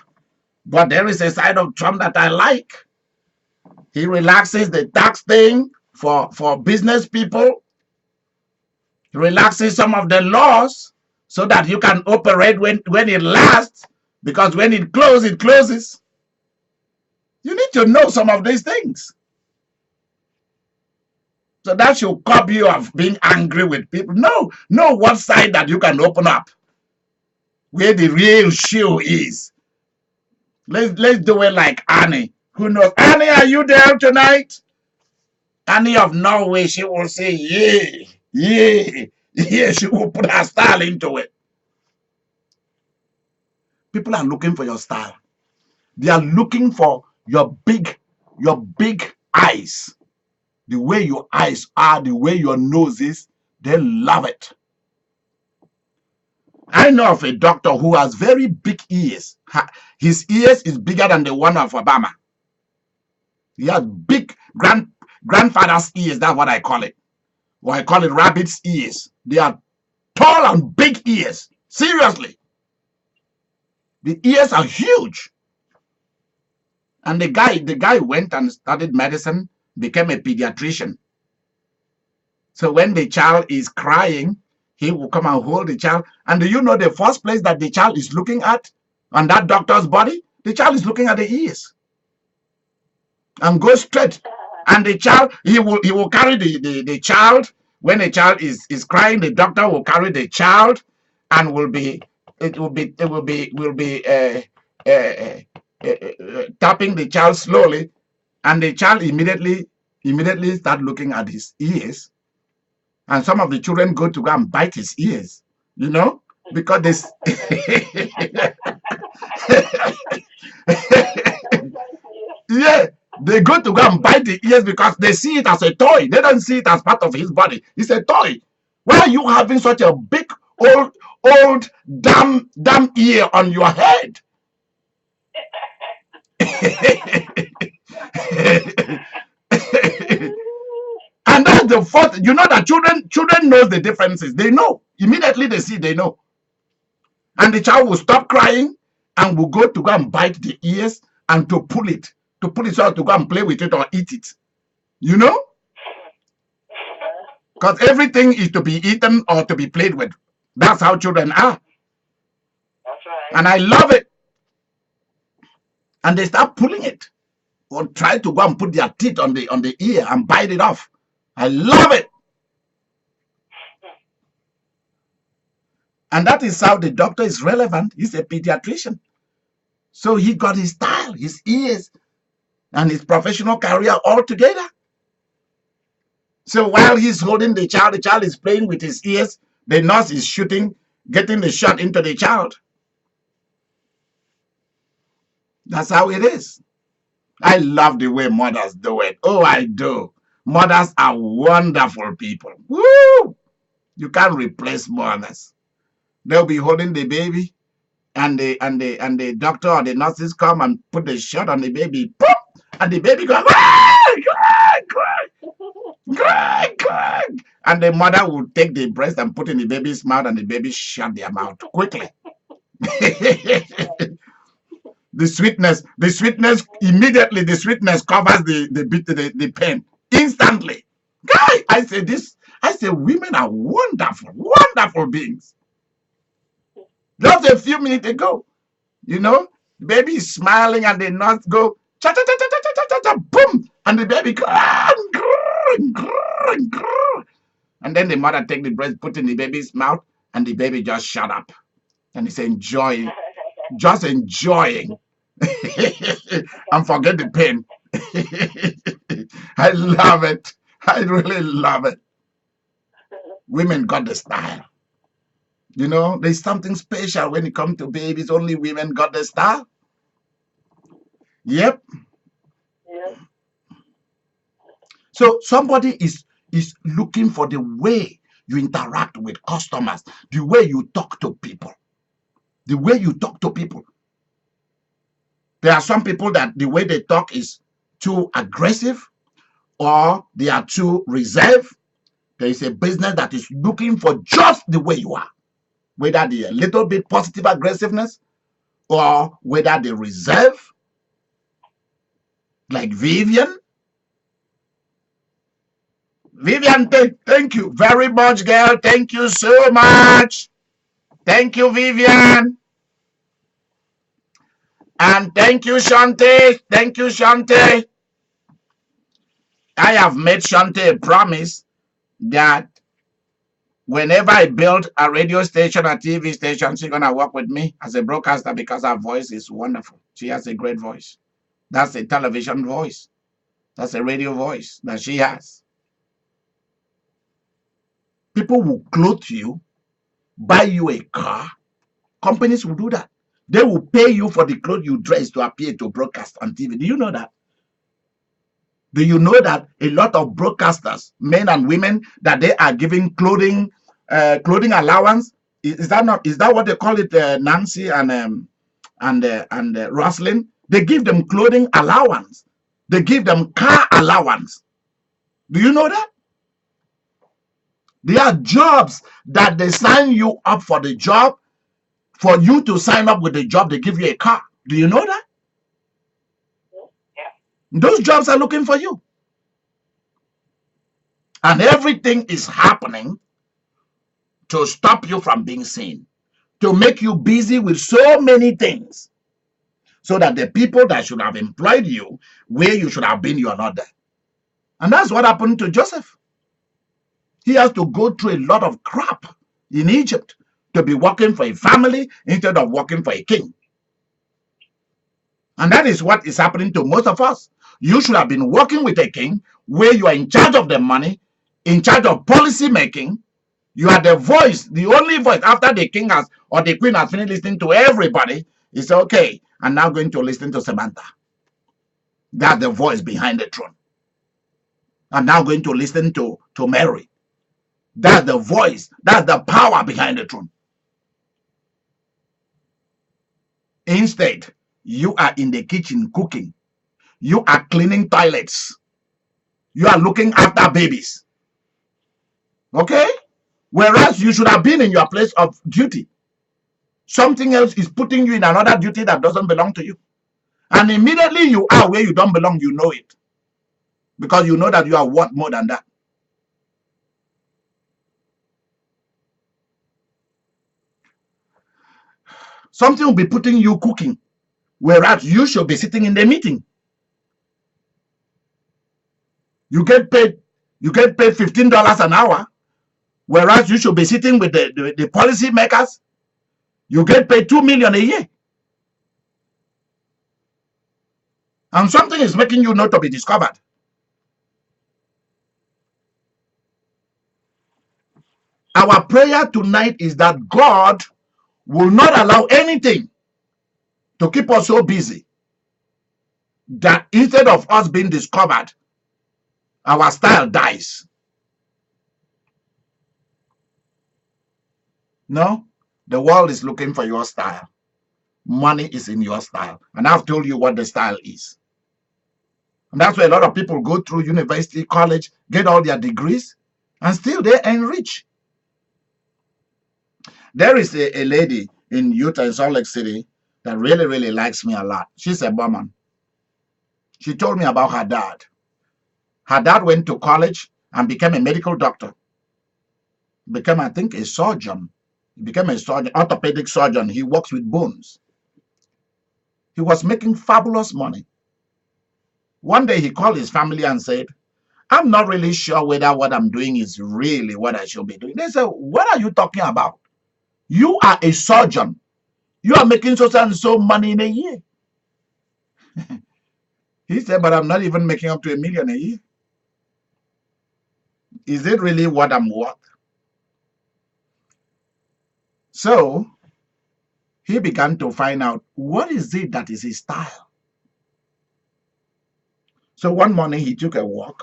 but there is a side of Trump that I like. He relaxes the tax thing for business people. He relaxes some of the laws so that you can operate when it lasts, because when it closes, it closes. You need to know some of these things. So that should curb you of being angry with people. No, know what side that you can open up, where the real shoe is. Let's do it like Annie. Who knows? Annie, are you there tonight? Annie of Norway, she will say, yeah, yeah, yeah. She will put her style into it. People are looking for your style. They are looking for your big eyes. The way your eyes are, the way your nose is, they love it. I know of a doctor who has very big ears. His ears is bigger than the one of Obama. He has big grandfather's ears. That's what I call it. Or I call it rabbit's ears. They are tall and big ears. Seriously. The ears are huge. And the guy went and studied medicine, became a pediatrician. So when the child is crying, he will come and hold the child. And do you know the first place that the child is looking at on that doctor's body? The child is looking at the ears. And go straight. And the child, he will carry the child. When the child is crying, the doctor will carry the child and will be tapping the child slowly, and the child immediately start looking at his ears. And some of the children go to go and bite his ears, because this. Yeah, they go to go and bite the ears because they see it as a toy. They don't see it as part of his body. It's a toy. Why are you having such a big old damn ear on your head? And that's the fourth. You know that children knows the differences. They know. Immediately they see, they know. And the child will stop crying and will go to go and bite the ears and to pull it so to go and play with it or eat it. You know? Because everything is to be eaten or to be played with. That's how children are. That's right. And I love it. And they start pulling it or try to go and put their teeth on the ear and bite it off. I love it. And that is how the doctor is relevant. He's a pediatrician. So he got his style, his ears, and his professional career all together. So while he's holding the child is playing with his ears, the nurse is getting the shot into the child. That's how it is. I love the way mothers do it. Oh, I do. Mothers are wonderful people. Woo! You can't replace mothers. They'll be holding the baby, and the doctor or the nurses come and put the shot on the baby. Poof! And the baby goes, cry. And the mother will take the breast and put in the baby's mouth, and the baby shut their mouth quickly. The sweetness immediately, the sweetness covers the pain instantly. Guy, I say women are wonderful beings. Just a few minutes ago, the baby is smiling and the nurse go cha cha cha cha cha cha cha cha, boom, and the baby go, and then the mother take the breast, put in the baby's mouth, and the baby just shut up and is enjoying, just enjoying. And forget the pain. I love it. I really love it. Women got the style. There's something special when it comes to babies. Only women got the style. Yep. So somebody is looking for the way you interact with customers, the way you talk to people, the way you talk to people. There are some people that the way they talk is too aggressive or they are too reserved. There is a business that is looking for just the way you are, whether the little bit positive aggressiveness or whether the reserve, like Vivian. Vivian, thank you very much, girl. Thank you so much. Thank you, Vivian. And thank you, Shante. Thank you, Shante. I have made Shante a promise that whenever I build a radio station, a TV station, she's going to work with me as a broadcaster because her voice is wonderful. She has a great voice. That's a television voice. That's a radio voice that she has. People will clothe you, buy you a car. Companies will do that. They will pay you for the clothes you dress to appear to broadcast on TV. Do you know that? Do you know that a lot of broadcasters, men and women, that they are giving clothing allowance? Is that not? Is that what they call it? Nancy and Roslyn, they give them clothing allowance. They give them car allowance. Do you know that? There are jobs that they sign you up for the job. For you to sign up with the job, they give you a car. Do you know that? Yeah. Those jobs are looking for you. And everything is happening to stop you from being seen, to make you busy with so many things, so that the people that should have employed you where you should have been, you are not there. And that's what happened to Joseph. He has to go through a lot of crap in Egypt to be working for a family instead of working for a king. And that is what is happening to most of us. You should have been working with a king where you are in charge of the money, in charge of policy making. You are the voice, the only voice. After the king has or the queen has finished listening to everybody, it's okay. I'm now going to listen to Samantha. That's the voice behind the throne. I'm now going to listen to Mary. That's the voice. That's the power behind the throne. Instead, you are in the kitchen cooking. You are cleaning toilets. You are looking after babies. Okay? Whereas you should have been in your place of duty. Something else is putting you in another duty that doesn't belong to you. And immediately you are where you don't belong, you know it. Because you know that you are worth more than that. Something will be putting you cooking, whereas you should be sitting in the meeting. You get paid $15 an hour, whereas you should be sitting with the policy makers. You get paid $2 million a year. And something is making you not to be discovered. Our prayer tonight is that God will not allow anything to keep us so busy that instead of us being discovered, our style dies. No, the world is looking for your style. Money is in your style. And I've told you what the style is. And that's why a lot of people go through university, college, get all their degrees, and still they ain't rich. There is a lady in Utah, in Salt Lake City, that really, really likes me a lot. She's a woman. She told me about her dad. Her dad went to college and became a medical doctor. Became, I think, a surgeon. He became a surgeon, orthopedic surgeon. He works with bones. He was making fabulous money. One day he called his family and said, I'm not really sure whether what I'm doing is really what I should be doing. They said, what are you talking about? You are a surgeon. You are making so and so money in a year. He said, but I'm not even making up to $1 million a year. Is it really what I'm worth? So he began to find out what is it that is his style. So one morning he took a walk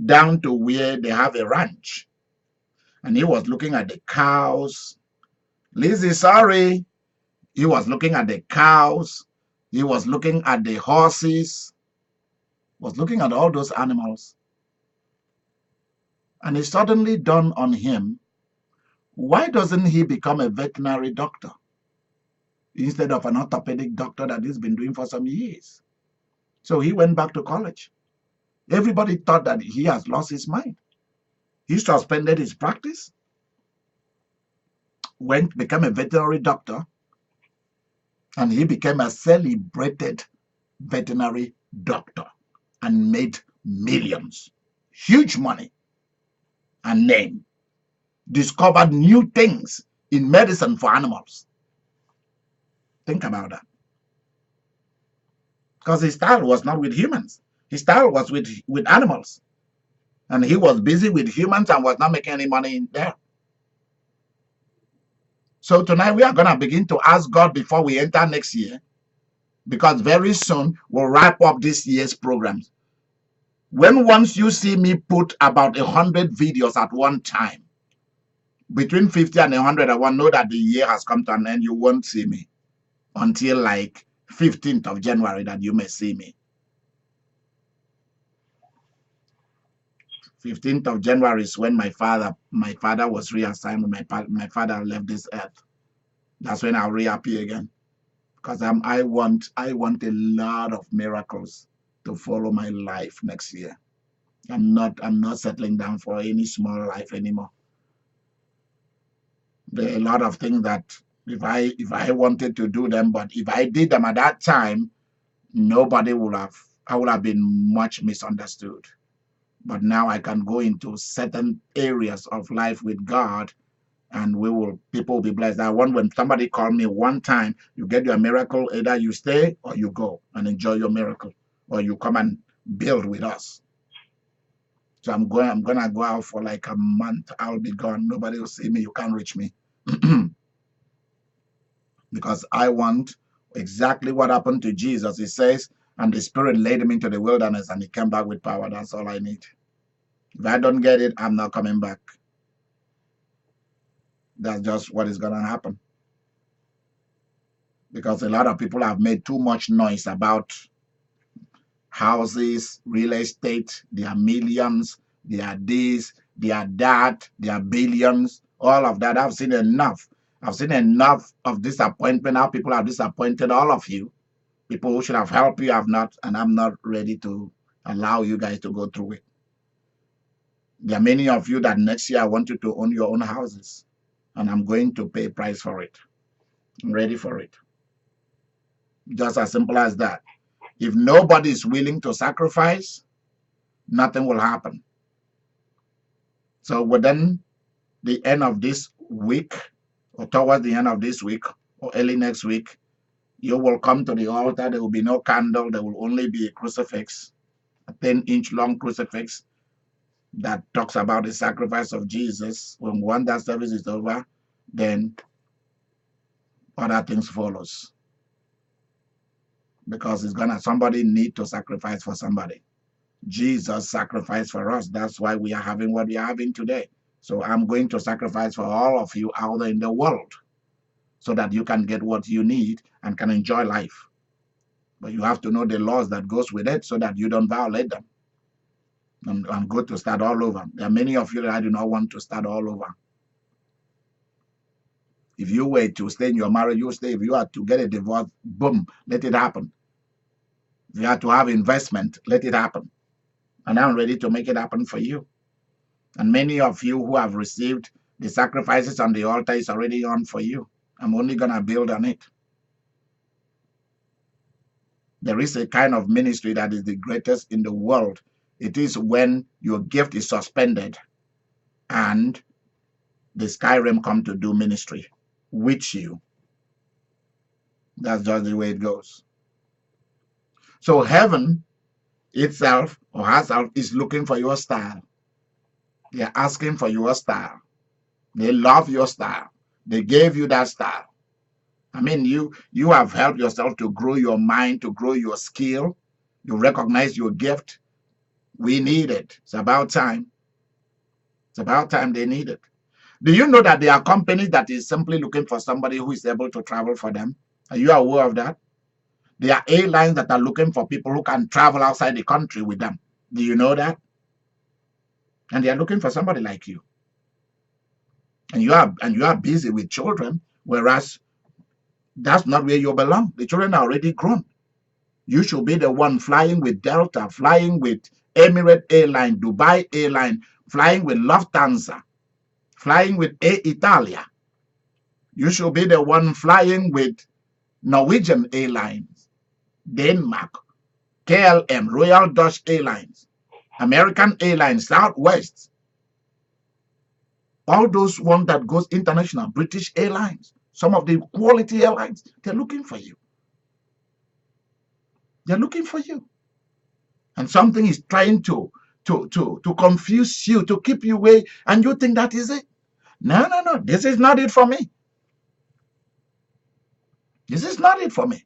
down to where they have a ranch. And he was looking at the cows. Lizzie, sorry. He was looking at the cows. He was looking at the horses. Was looking at all those animals. And it suddenly dawned on him, why doesn't he become a veterinary doctor instead of an orthopedic doctor that he's been doing for some years? So he went back to college. Everybody thought that he has lost his mind. He suspended his practice, became a veterinary doctor, and he became a celebrated veterinary doctor and made millions, huge money and name. Discovered new things in medicine for animals. Think about that. Because his style was not with humans. His style was with animals. And he was busy with humans and was not making any money in there. So tonight we are going to begin to ask God before we enter next year, because very soon we'll wrap up this year's programs. Once you see me put about 100 videos at one time, between 50 and 100, I want to know that the year has come to an end. You won't see me until like 15th of January that you may see me. 15th of January is when my father was reassigned when my father left this earth. That's when I'll reappear again. Because I want a lot of miracles to follow my life next year. I'm not settling down for any small life anymore. There are a lot of things that if I wanted to do them, but if I did them at that time, I would have been much misunderstood. But now I can go into certain areas of life with God, and people will be blessed. I want, when somebody called me one time, you get your miracle, either you stay or you go and enjoy your miracle, or you come and build with us. So I'm gonna go out for like a month. I'll be gone. Nobody will see me. You can't reach me. Because I want exactly what happened to Jesus. He says, and the Spirit led him into the wilderness and he came back with power. That's all I need. If I don't get it, I'm not coming back. That's just what is going to happen. Because a lot of people have made too much noise about houses, real estate, their millions, their this, their that, their billions, all of that. I've seen enough. I've seen enough of disappointment. How people have disappointed all of you. People who should have helped you have not, and I'm not ready to allow you guys to go through it. There are many of you that next year I want you to own your own houses, and I'm going to pay a price for it. I'm ready for it. Just as simple as that. If nobody is willing to sacrifice, nothing will happen. So within the end of this week, or towards the end of this week, or early next week, you will come to the altar. There will be no candle. There will only be a crucifix, a 10-inch long crucifix that talks about the sacrifice of Jesus. When that service is over, then other things follows. Because somebody need to sacrifice for somebody. Jesus sacrificed for us. That's why we are having what we are having today. So I'm going to sacrifice for all of you out there in the world so that you can get what you need and can enjoy life. But you have to know the laws that goes with it so that you don't violate them. I'm good to start all over. There are many of you that I do not want to start all over. If you were to stay in your marriage, you stay. If you are to get a divorce, boom, let it happen. If you have to have investment, let it happen. And I'm ready to make it happen for you. And many of you who have received the sacrifices on the altar is already on for you. I'm only going to build on it. There is a kind of ministry that is the greatest in the world. It is when your gift is suspended and the sky realm come to do ministry with you. That's just the way it goes. So heaven itself or herself is looking for your style. They're asking for your style. They love your style. They gave you that style. I mean, you have helped yourself to grow your mind, to grow your skill. You recognize your gift. We need it. It's about time. It's about time they need it. Do you know that there are companies that is simply looking for somebody who is able to travel for them? Are you aware of that? There are airlines that are looking for people who can travel outside the country with them. Do you know that? And they are looking for somebody like you. And you are busy with children, whereas that's not where you belong. The children are already grown. You should be the one flying with Delta, flying with Emirates Airline, Dubai Airline, flying with Lufthansa, flying with Air Italia. You should be the one flying with Norwegian Airlines, Denmark, KLM, Royal Dutch Airlines, American Airlines, Southwest. All those ones that goes international, British Airlines, some of the quality airlines, they're looking for you. They're looking for you. And something is trying to confuse you, to keep you away, and you think that is it. No, no, no. This is not it for me. This is not it for me.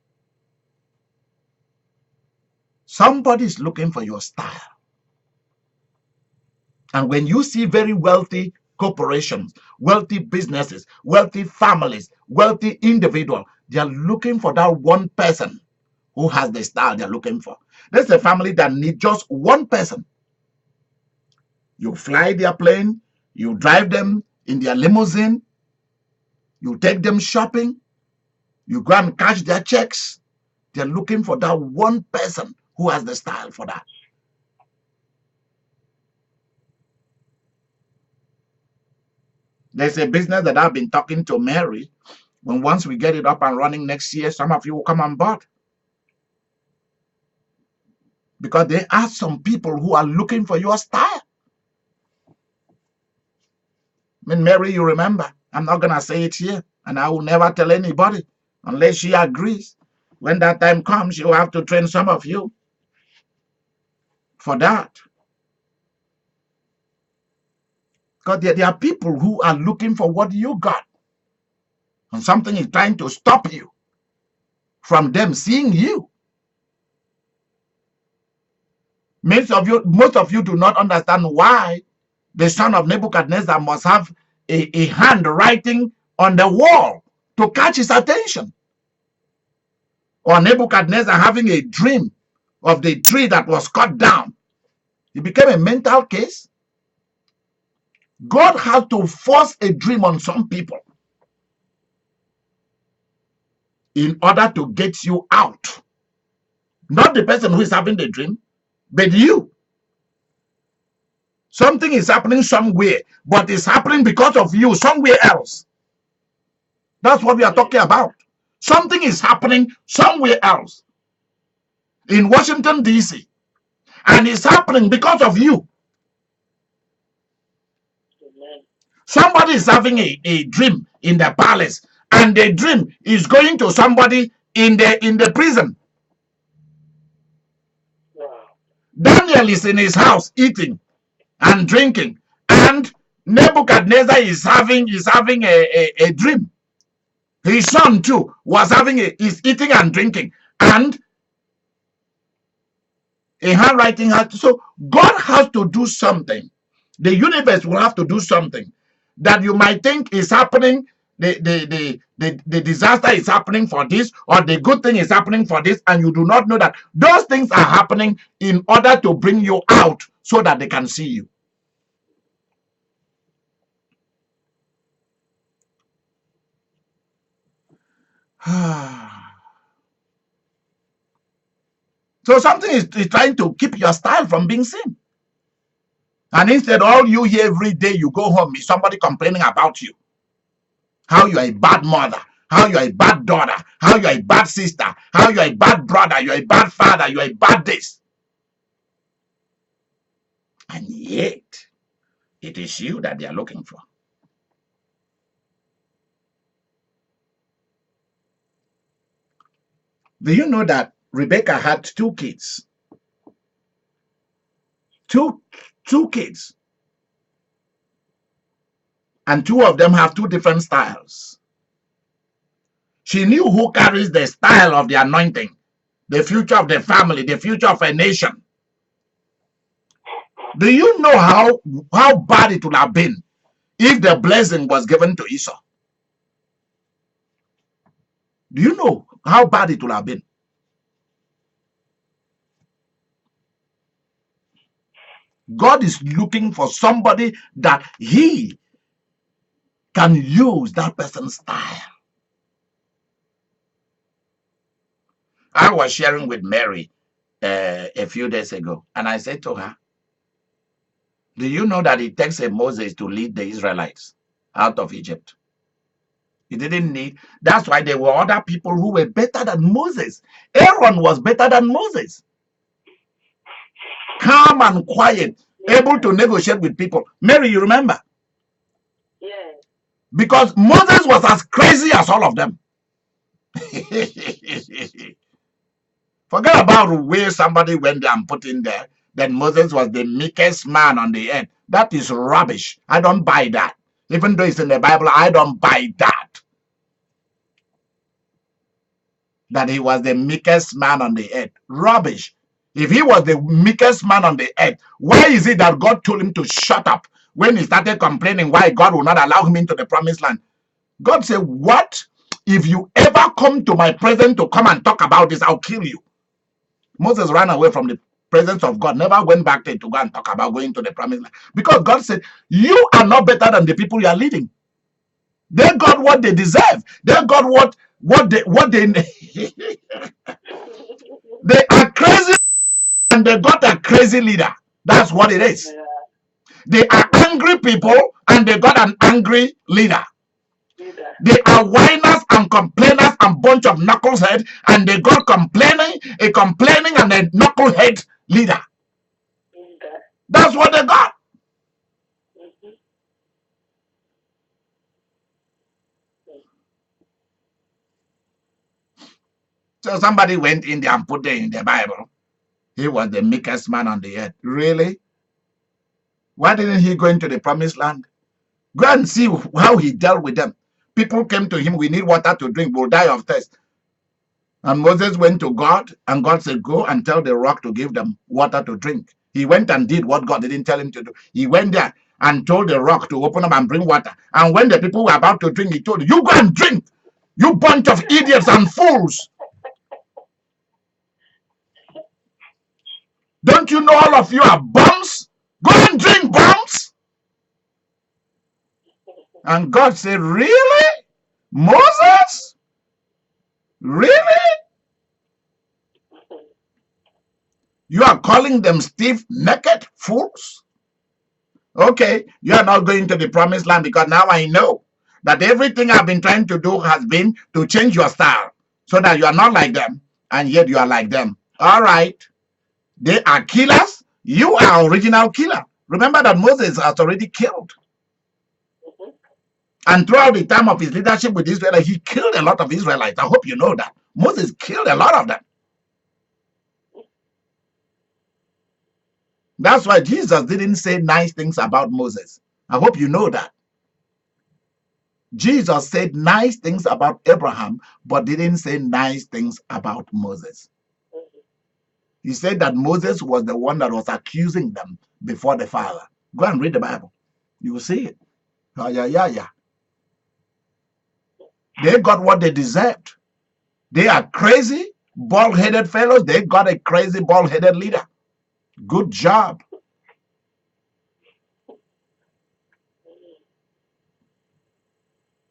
Somebody's looking for your style. And when you see very wealthy corporations, wealthy businesses, wealthy families, wealthy individuals, they are looking for that one person who has the style they're looking for. There's a family that needs just one person. You fly their plane, you drive them in their limousine, you take them shopping, you go and cash their checks. They're looking for that one person who has the style for that. There's a business that I've been talking to Mary. When once we get it up and running next year, some of you will come on board. Because there are some people who are looking for your style. I mean, Mary, you remember, I'm not going to say it here, and I will never tell anybody unless she agrees. When that time comes, you have to train some of you for that. Because there are people who are looking for what you got. And something is trying to stop you from them seeing you. Most of you do not understand why the son of Nebuchadnezzar must have a hand writing on the wall to catch his attention. Or Nebuchadnezzar having a dream of the tree that was cut down. It became a mental case. God has to force a dream on some people in order to get you out. Not the person who is having the dream, but you. Something is happening somewhere, but it's happening because of you somewhere else. That's what we are talking about. Something is happening somewhere else in Washington, D.C., and it's happening because of you. Somebody is having a dream in the palace, and the dream is going to somebody in the prison. Daniel is in his house eating and drinking, and Nebuchadnezzar is having a dream. His son too is eating and drinking, and a handwriting has to. So God has to do something. The universe will have to do something that you might think is happening. The disaster is happening for this, or the good thing is happening for this, and you do not know that those things are happening in order to bring you out so that they can see you. So something is trying to keep your style from being seen. And instead, all you hear every day you go home is somebody complaining about you. How you are a bad mother, how you are a bad daughter, how you are a bad sister, how you are a bad brother, you are a bad father, you are a bad this. And yet, it is you that they are looking for. Do you know that Rebecca had 2 kids? Two kids. And 2 of them have 2 different styles. She knew who carries the style of the anointing, the future of the family, the future of a nation. Do you know how bad it would have been if the blessing was given to Esau? Do you know how bad it would have been? God is looking for somebody that he can use that person's style. I was sharing with Mary a few days ago, and I said to her, do you know that it takes a Moses to lead the Israelites out of Egypt? He didn't need. That's why there were other people who were better than Moses. Aaron was better than Moses. Calm and quiet, able to negotiate with people. Mary, you remember? Yes. Because Moses was as crazy as all of them. Forget about where somebody went there and put in there that Moses was the meekest man on the earth. That is rubbish. I don't buy that. Even though it's in the Bible, I don't buy that. That he was the meekest man on the earth. Rubbish. If he was the meekest man on the earth, why is it that God told him to shut up when he started complaining why God will not allow him into the promised land? God said, what? If you ever come to my presence to come and talk about this, I'll kill you. Moses ran away from the presence of God, never went back there to go and talk about going to the promised land. Because God said, you are not better than the people you are leading. They got what they deserve. They got what they they are crazy and they got a crazy leader. That's what it is. Yeah. They are angry people and they got an angry leader. Leader. They are whiners and complainers and bunch of knuckleheads, and they got complaining and a knucklehead leader. Leader. That's what they got. Mhm. So somebody went in there and put it in the Bible. He was the meekest man on the earth. Really? Why didn't he go into the promised land? Go and see how he dealt with them. People came to him, we need water to drink, we'll die of thirst. And Moses went to God, and God said, go and tell the rock to give them water to drink. He went and did what God didn't tell him to do. He went there and told the rock to open up and bring water. And when the people were about to drink, he told, you go and drink, you bunch of idiots and fools. Don't you know all of you are bums? Go and drink, bums. And God said, really? Moses? Really? You are calling them stiff-necked fools? Okay, you are not going to the promised land because now I know that everything I've been trying to do has been to change your style so that you are not like them and yet you are like them. All right. They are killers. You are original killer. Remember that Moses has already killed. Mhm. And throughout the time of his leadership with Israel, he killed a lot of Israelites. I hope you know that. Moses killed a lot of them. That's why Jesus didn't say nice things about Moses. I hope you know that. Jesus said nice things about Abraham, but didn't say nice things about Moses. He said that Moses was the one that was accusing them before the Father. Go and read the Bible. You will see it. Yeah. They got what they deserved. They are crazy, bald-headed fellows. They got a crazy, bald-headed leader. Good job.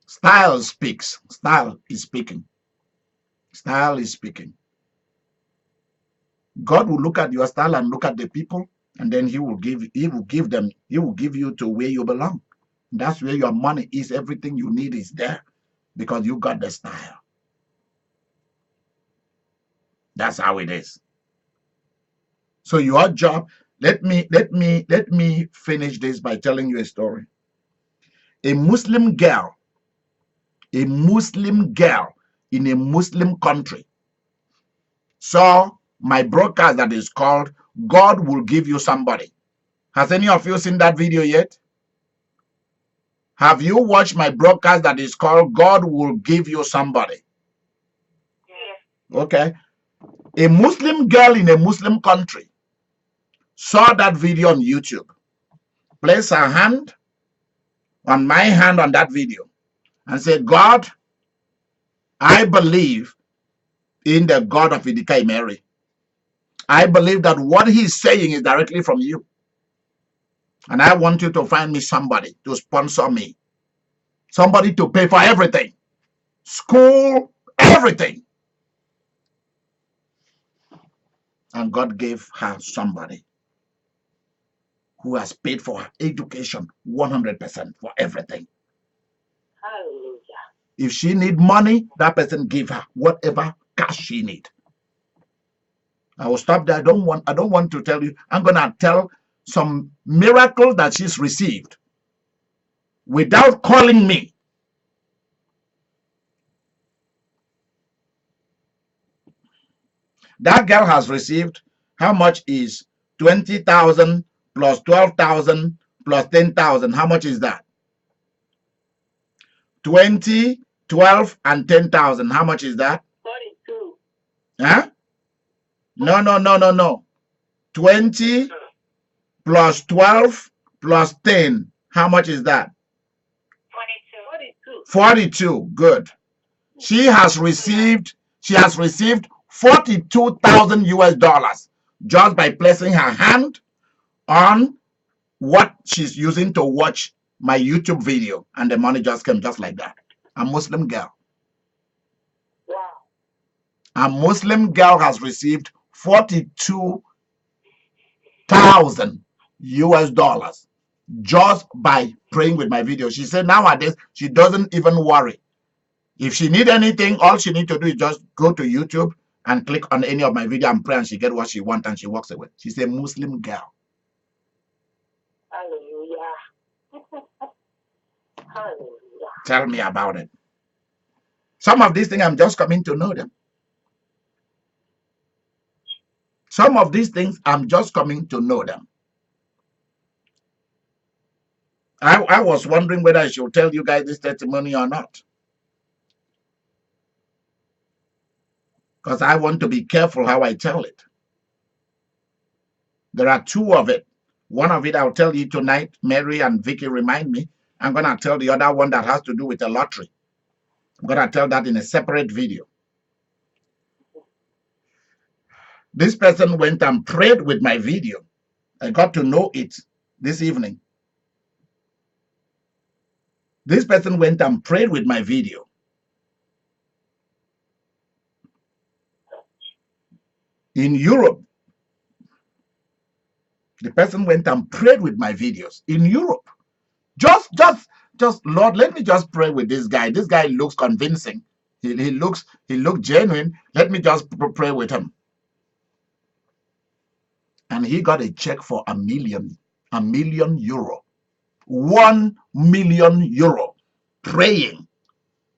Style speaks. Style is speaking. Style is speaking. God will look at your style and look at the people, and then he will give you to where you belong. That's where your money is. Everything you need is there because you got the style. That's how it is. So your job, let me finish this by telling you a story. A Muslim girl in a Muslim country saw my broadcast that is called God Will Give You Somebody. Has any of you seen that video yet? Have you watched my broadcast that is called God Will Give You Somebody? Yes. Okay. A Muslim girl in a Muslim country saw that video on YouTube, placed her hand on my hand on that video, and said, God, I believe in the God of Idika Imeri. I believe that what he's saying is directly from you. And I want you to find me somebody to sponsor me, somebody to pay for everything, school, everything. And God gave her somebody who has paid for her education 100% for everything. Hallelujah. If she need money, that person give her whatever cash she need. I will stop there. I don't want to tell you. I'm gonna tell some miracle that she's received without calling me. That girl has received, how much is 20,000 plus 12,000 plus 10,000? How much is that? 20, 12, and 10,000. How much is that? 42. Huh? No. 20 plus 12 plus 10. How much is that? 42. 42. Good. She has received 42,000 US dollars just by placing her hand on what she's using to watch my YouTube video, and the money just came just like that. A Muslim girl. Wow. A Muslim girl has received 42,000 US dollars just by praying with my video. She said nowadays she doesn't even worry. If she need anything, all she need to do is just go to YouTube and click on any of my video and pray, and she get what she wants and she walks away. She's a Muslim girl. Hallelujah. Hallelujah. Tell me about it. Some of these things I'm just coming to know them. Some of these things I'm just coming to know them. I was wondering whether I should tell you guys this testimony or not, because I want to be careful how I tell it. There are two of it. One of it I'll tell you tonight. Mary and Vicky remind me. I'm going to tell the other one that has to do with the lottery. I'm going to tell that in a separate video. This person went and prayed with my video. I got to know it this evening. This person went and prayed with my video. In Europe, the person went and prayed with my videos in Europe. Just, Lord, let me just pray with this guy. This guy looks convincing. He looks genuine. Let me just pray with him. And he got a check for €1 million. €1 million praying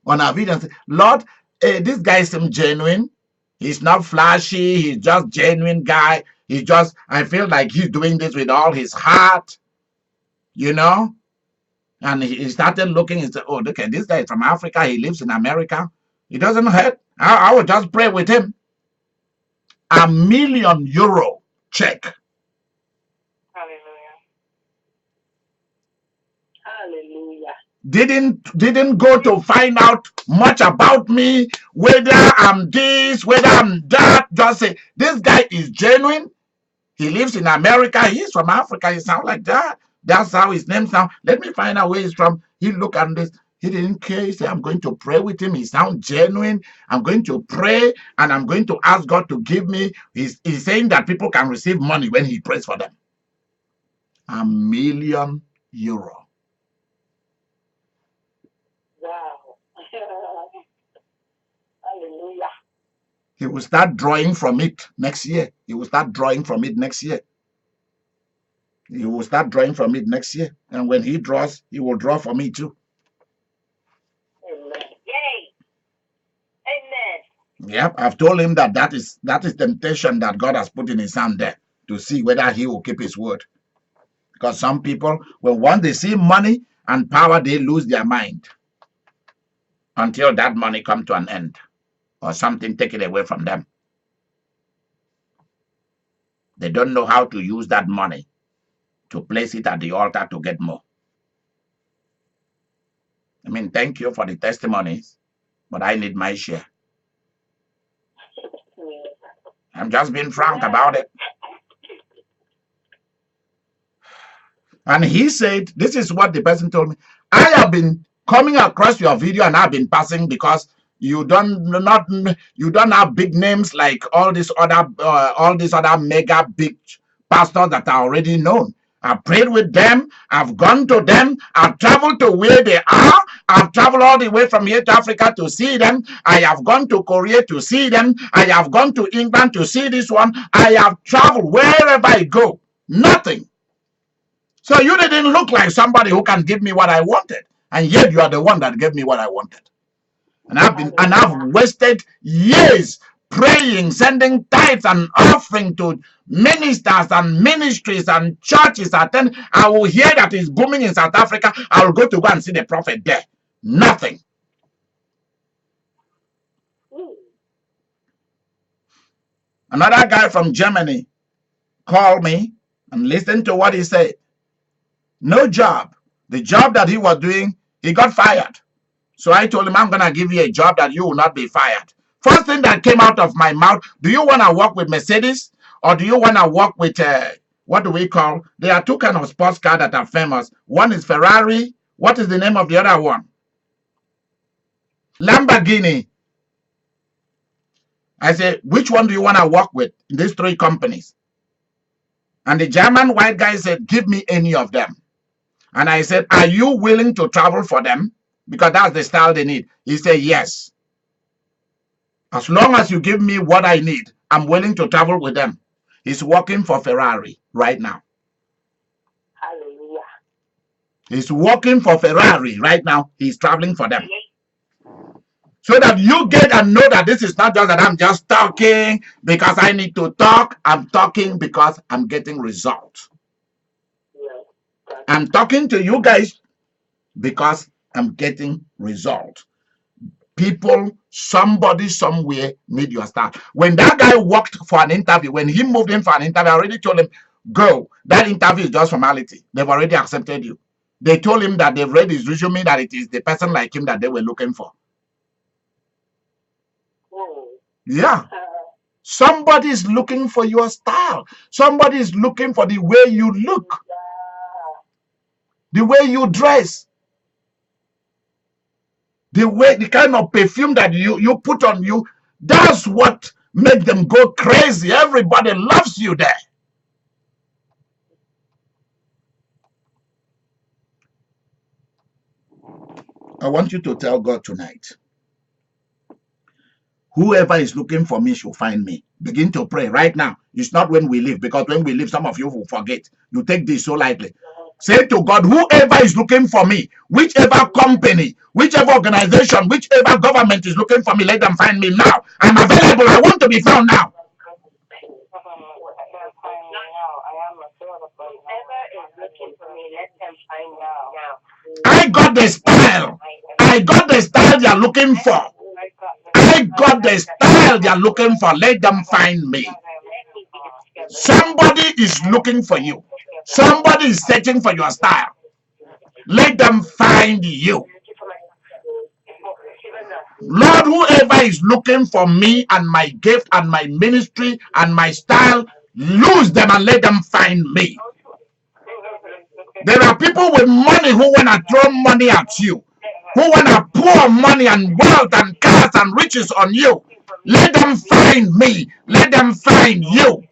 on our video and say, Lord, this guy seems genuine. He's not flashy. He's just genuine guy. I feel like he's doing this with all his heart, you know. And he started looking and said, oh, look at this guy from Africa. He lives in America. It doesn't hurt. I will just pray with him. €1 million check. Hallelujah. Hallelujah. Didn't go to find out much about me, whether I'm this, whether I'm that. Just say, this guy is genuine. He lives in America. He's from Africa. He sounds like that. That's how his name sounds. Let me find out where he's from. He look at this. He didn't care. He said, I'm going to pray with him. He sounds genuine. I'm going to pray and I'm going to ask God to give me. He's saying that people can receive money when he prays for them. €1 million. Wow. Hallelujah. He will start drawing from it next year. He will start drawing from it next year. He will start drawing from it next year. And when he draws, he will draw for me too. Amen. Yay. Amen. Yep, I've told him that is temptation that God has put in his hand there to see whether he will keep his word. Because some people, once they see money and power, they lose their mind until that money comes to an end or something take it away from them. They don't know how to use that money to place it at the altar to get more. I mean, thank you for the testimonies, but I need my share. I'm just being frank about it. And he said, this is what the person told me. I have been coming across your video and I've been passing because you don't have big names like all these other mega big pastors that are already known. I've prayed with them. I've gone to them. I've traveled to where they are. I've traveled all the way from here to Africa to see them. I have gone to Korea to see them. I have gone to England to see this one. I have traveled wherever I go. Nothing. So you didn't look like somebody who can give me what I wanted. And yet you are the one that gave me what I wanted. And I've wasted years praying, sending tithes and offering to ministers and ministries and churches. Then I will hear that it's booming in South Africa. I will go to and see the prophet there. Nothing. Another guy from Germany called me and listened to what he said. No job. The job that he was doing, he got fired. So I told him, I'm going to give you a job that you will not be fired. First thing that came out of my mouth, do you want to work with Mercedes? Or do you want to work with, what do we call? There are two kinds of sports cars that are famous. One is Ferrari. What is the name of the other one? Lamborghini. I said, which one do you want to work with in these three companies? And the German white guy said, give me any of them. And I said, are you willing to travel for them? Because that's the style they need. He said, yes. As long as you give me what I need, I'm willing to travel with them. He's working for Ferrari right now. Hallelujah. He's working for Ferrari right now. He's traveling for them. So that you get and know that this is not just that I'm just talking because I need to talk. I'm talking because I'm getting results. I'm talking to you guys because I'm getting results. People, somebody somewhere need your style. When that guy walked for an interview, when he moved in for an interview, I already told him, go. That interview is just formality. They've already accepted you. They told him that they've read his resume, that it is the person like him that they were looking for. Yeah. Somebody is looking for your style. Somebody is looking for the way you look, the way you dress, the kind of perfume that you put on you. That's what makes them go crazy. Everybody loves you there. I want you to tell God tonight, whoever is looking for me should find me. Begin to pray right now. It's not when we leave, because when we leave, some of you will forget. You take this so lightly. Say to God, whoever is looking for me, whichever company, whichever organization, whichever government is looking for me, let them find me now. I'm available. I want to be found now. I got the style. I got the style they're looking for. I got the style they're looking for. Let them find me. Somebody is looking for you. Somebody is searching for your style. Let them find you. Lord, whoever is looking for me and my gift and my ministry and my style, lose them and let them find me. There are people with money who want to throw money at you, who want to pour money and wealth and cars and riches on you. Let them find me. Let them find you.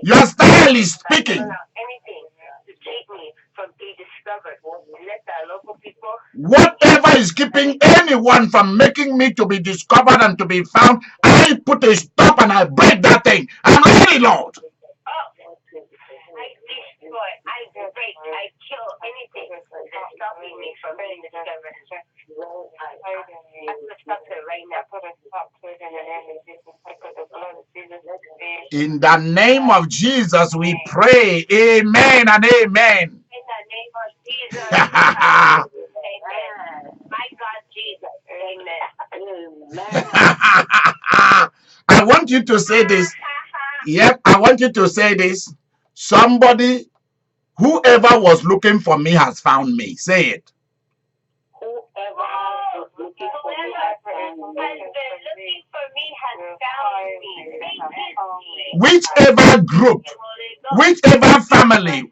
Your style is speaking. Whatever is keeping anyone from making me to be discovered and to be found, I put a stop and I break that thing. I'm ready, Lord. I break, I kill anything that's stopping me from being discovered. I put a stop to it right now. In the name of Jesus, we pray. Amen and amen. In the name of Jesus. Amen. My God, Jesus. Amen. I I want you to say this. Yep, I want you to say this. Somebody, whoever was looking for me has found me. Say it. Whoever has been looking for me has found me. Whichever group, whichever family,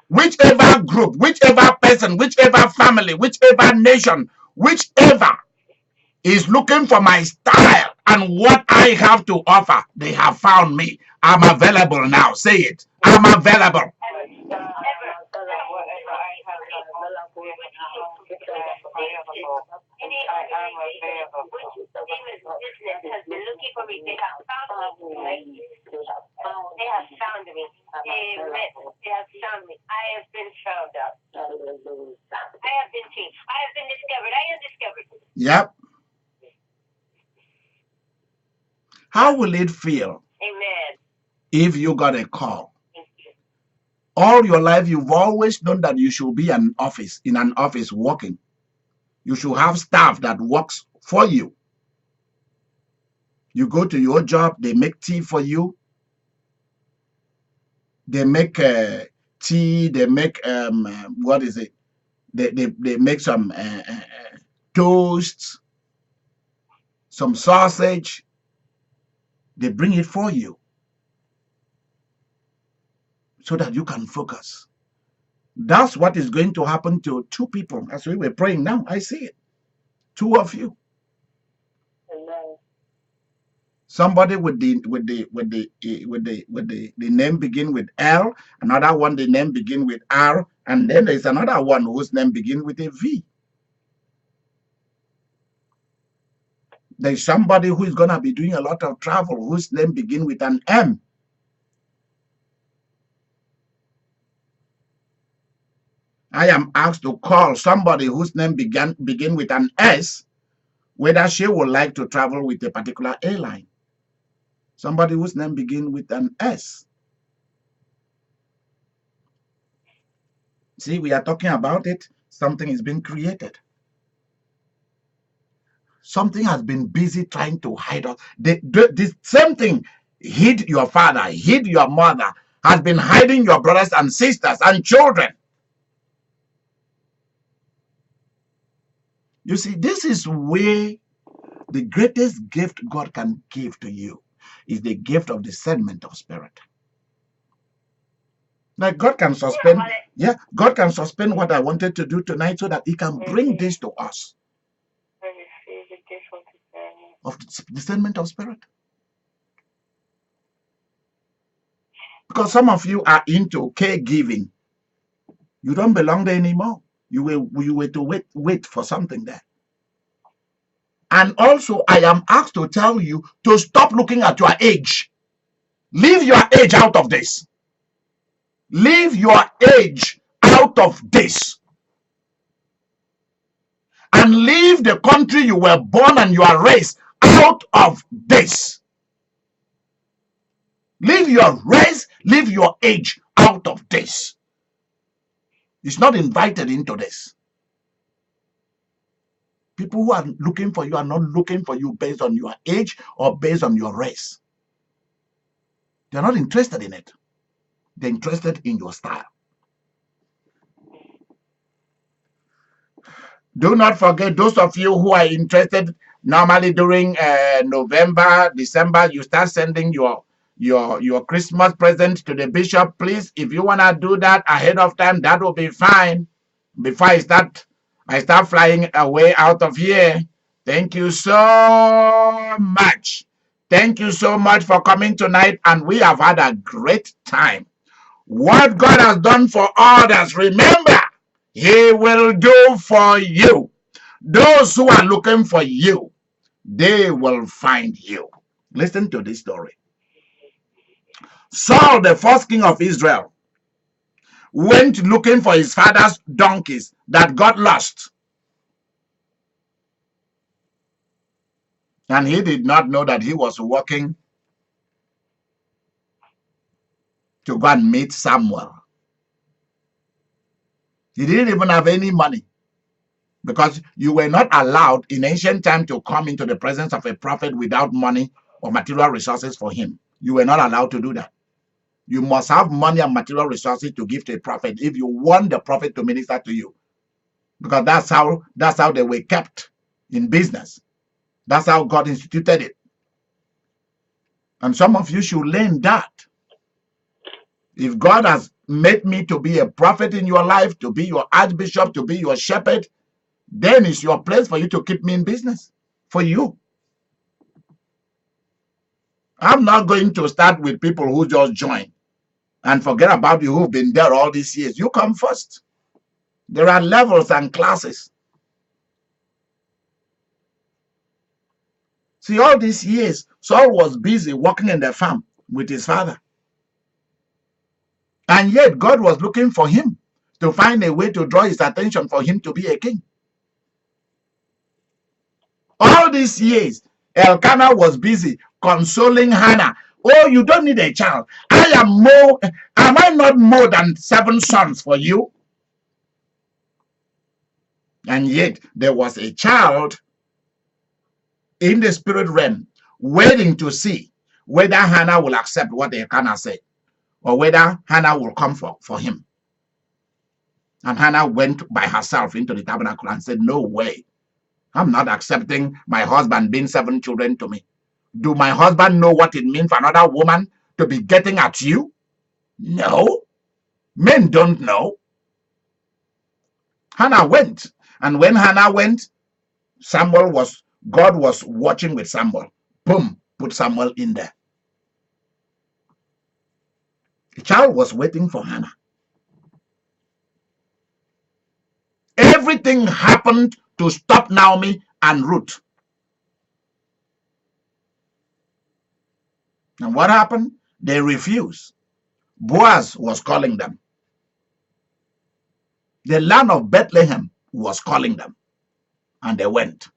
whichever group, whichever person, whichever family, whichever nation, whichever is looking for my style and what I have to offer, they have found me. I'm available now. Say it. I'm available. Has been looking for me. They have found me. They have found me. Amen. They have found me. I have been found out. I have been seen. I have been discovered. I am discovered. Yep. How will it feel? Amen. If you got a call? All your life, you've always known that you should be in an office working. You should have staff that works for you. You go to your job, they make tea for you. They make tea, they make, what is it? They make some toast, some sausage. They bring it for you so that you can focus. That's what is going to happen to two people as we were praying now. I see it. Two of you. Somebody with the name begin with L, another one the name begin with R, and then there's another one whose name begin with a V. There's somebody who is gonna be doing a lot of travel whose name begin with an M. I am asked to call somebody whose name begin with an S, whether she would like to travel with a particular airline. Somebody whose name begin with an S. See, we are talking about it. Something is being created. Something has been busy trying to hide us. The same thing hid your father, hid your mother, has been hiding your brothers and sisters and children. You see, this is where the greatest gift God can give to you is the gift of discernment of spirit. Like God can suspend, God can suspend what I wanted to do tonight so that He can bring this to us. Of discernment of spirit. Because some of you are into caregiving. You don't belong there anymore. You were to wait for something there. And also, I am asked to tell you to stop looking at your age. Leave your age out of this. Leave your age out of this. And leave the country you were born and you are raised out of this. Leave your race, leave your age out of this. It's not invited into this. People who are looking for you are not looking for you based on your age or based on your race. They're not interested in it. They're interested in your style. Do not forget, those of you who are interested, normally during November, December, you start sending your Christmas present to the bishop. Please, if you want to do that ahead of time, that will be fine. Before I start flying away out of here. Thank you so much. Thank you so much for coming tonight, and we have had a great time. What God has done for others, remember, He will do for you. Those who are looking for you, they will find you. Listen to this story. Saul, the first king of Israel, went looking for his father's donkeys that got lost. And he did not know that he was walking to go and meet Samuel. He didn't even have any money, because you were not allowed in ancient time to come into the presence of a prophet without money or material resources for him. You were not allowed to do that. You must have money and material resources to give to a prophet if you want the prophet to minister to you. Because that's how they were kept in business. That's how God instituted it. And some of you should learn that. If God has made me to be a prophet in your life, to be your archbishop, to be your shepherd, then it's your place for you to keep me in business. For you. I'm not going to start with people who just join and forget about you who've been there all these years. You come first. There are levels and classes. See, all these years, Saul was busy working in the farm with his father. And yet God was looking for him to find a way to draw his attention for him to be a king. All these years, Elkanah was busy consoling Hannah. Oh, you don't need a child. Am I not more than 7 sons for you? And yet there was a child in the spirit realm waiting to see whether Hannah will accept what Elkanah said, or whether Hannah will come for him. And Hannah went by herself into the tabernacle and said, no way. I'm not accepting my husband being 7 children to me. Do my husband know what it means for another woman to be getting at you? No. Men don't know. Hannah went. And when Hannah went, God was watching with Samuel. Boom, put Samuel in there. The child was waiting for Hannah. Everything happened to stop Naomi and Ruth. And what happened? They refused. Boaz was calling them. The land of Bethlehem was calling them. And they went.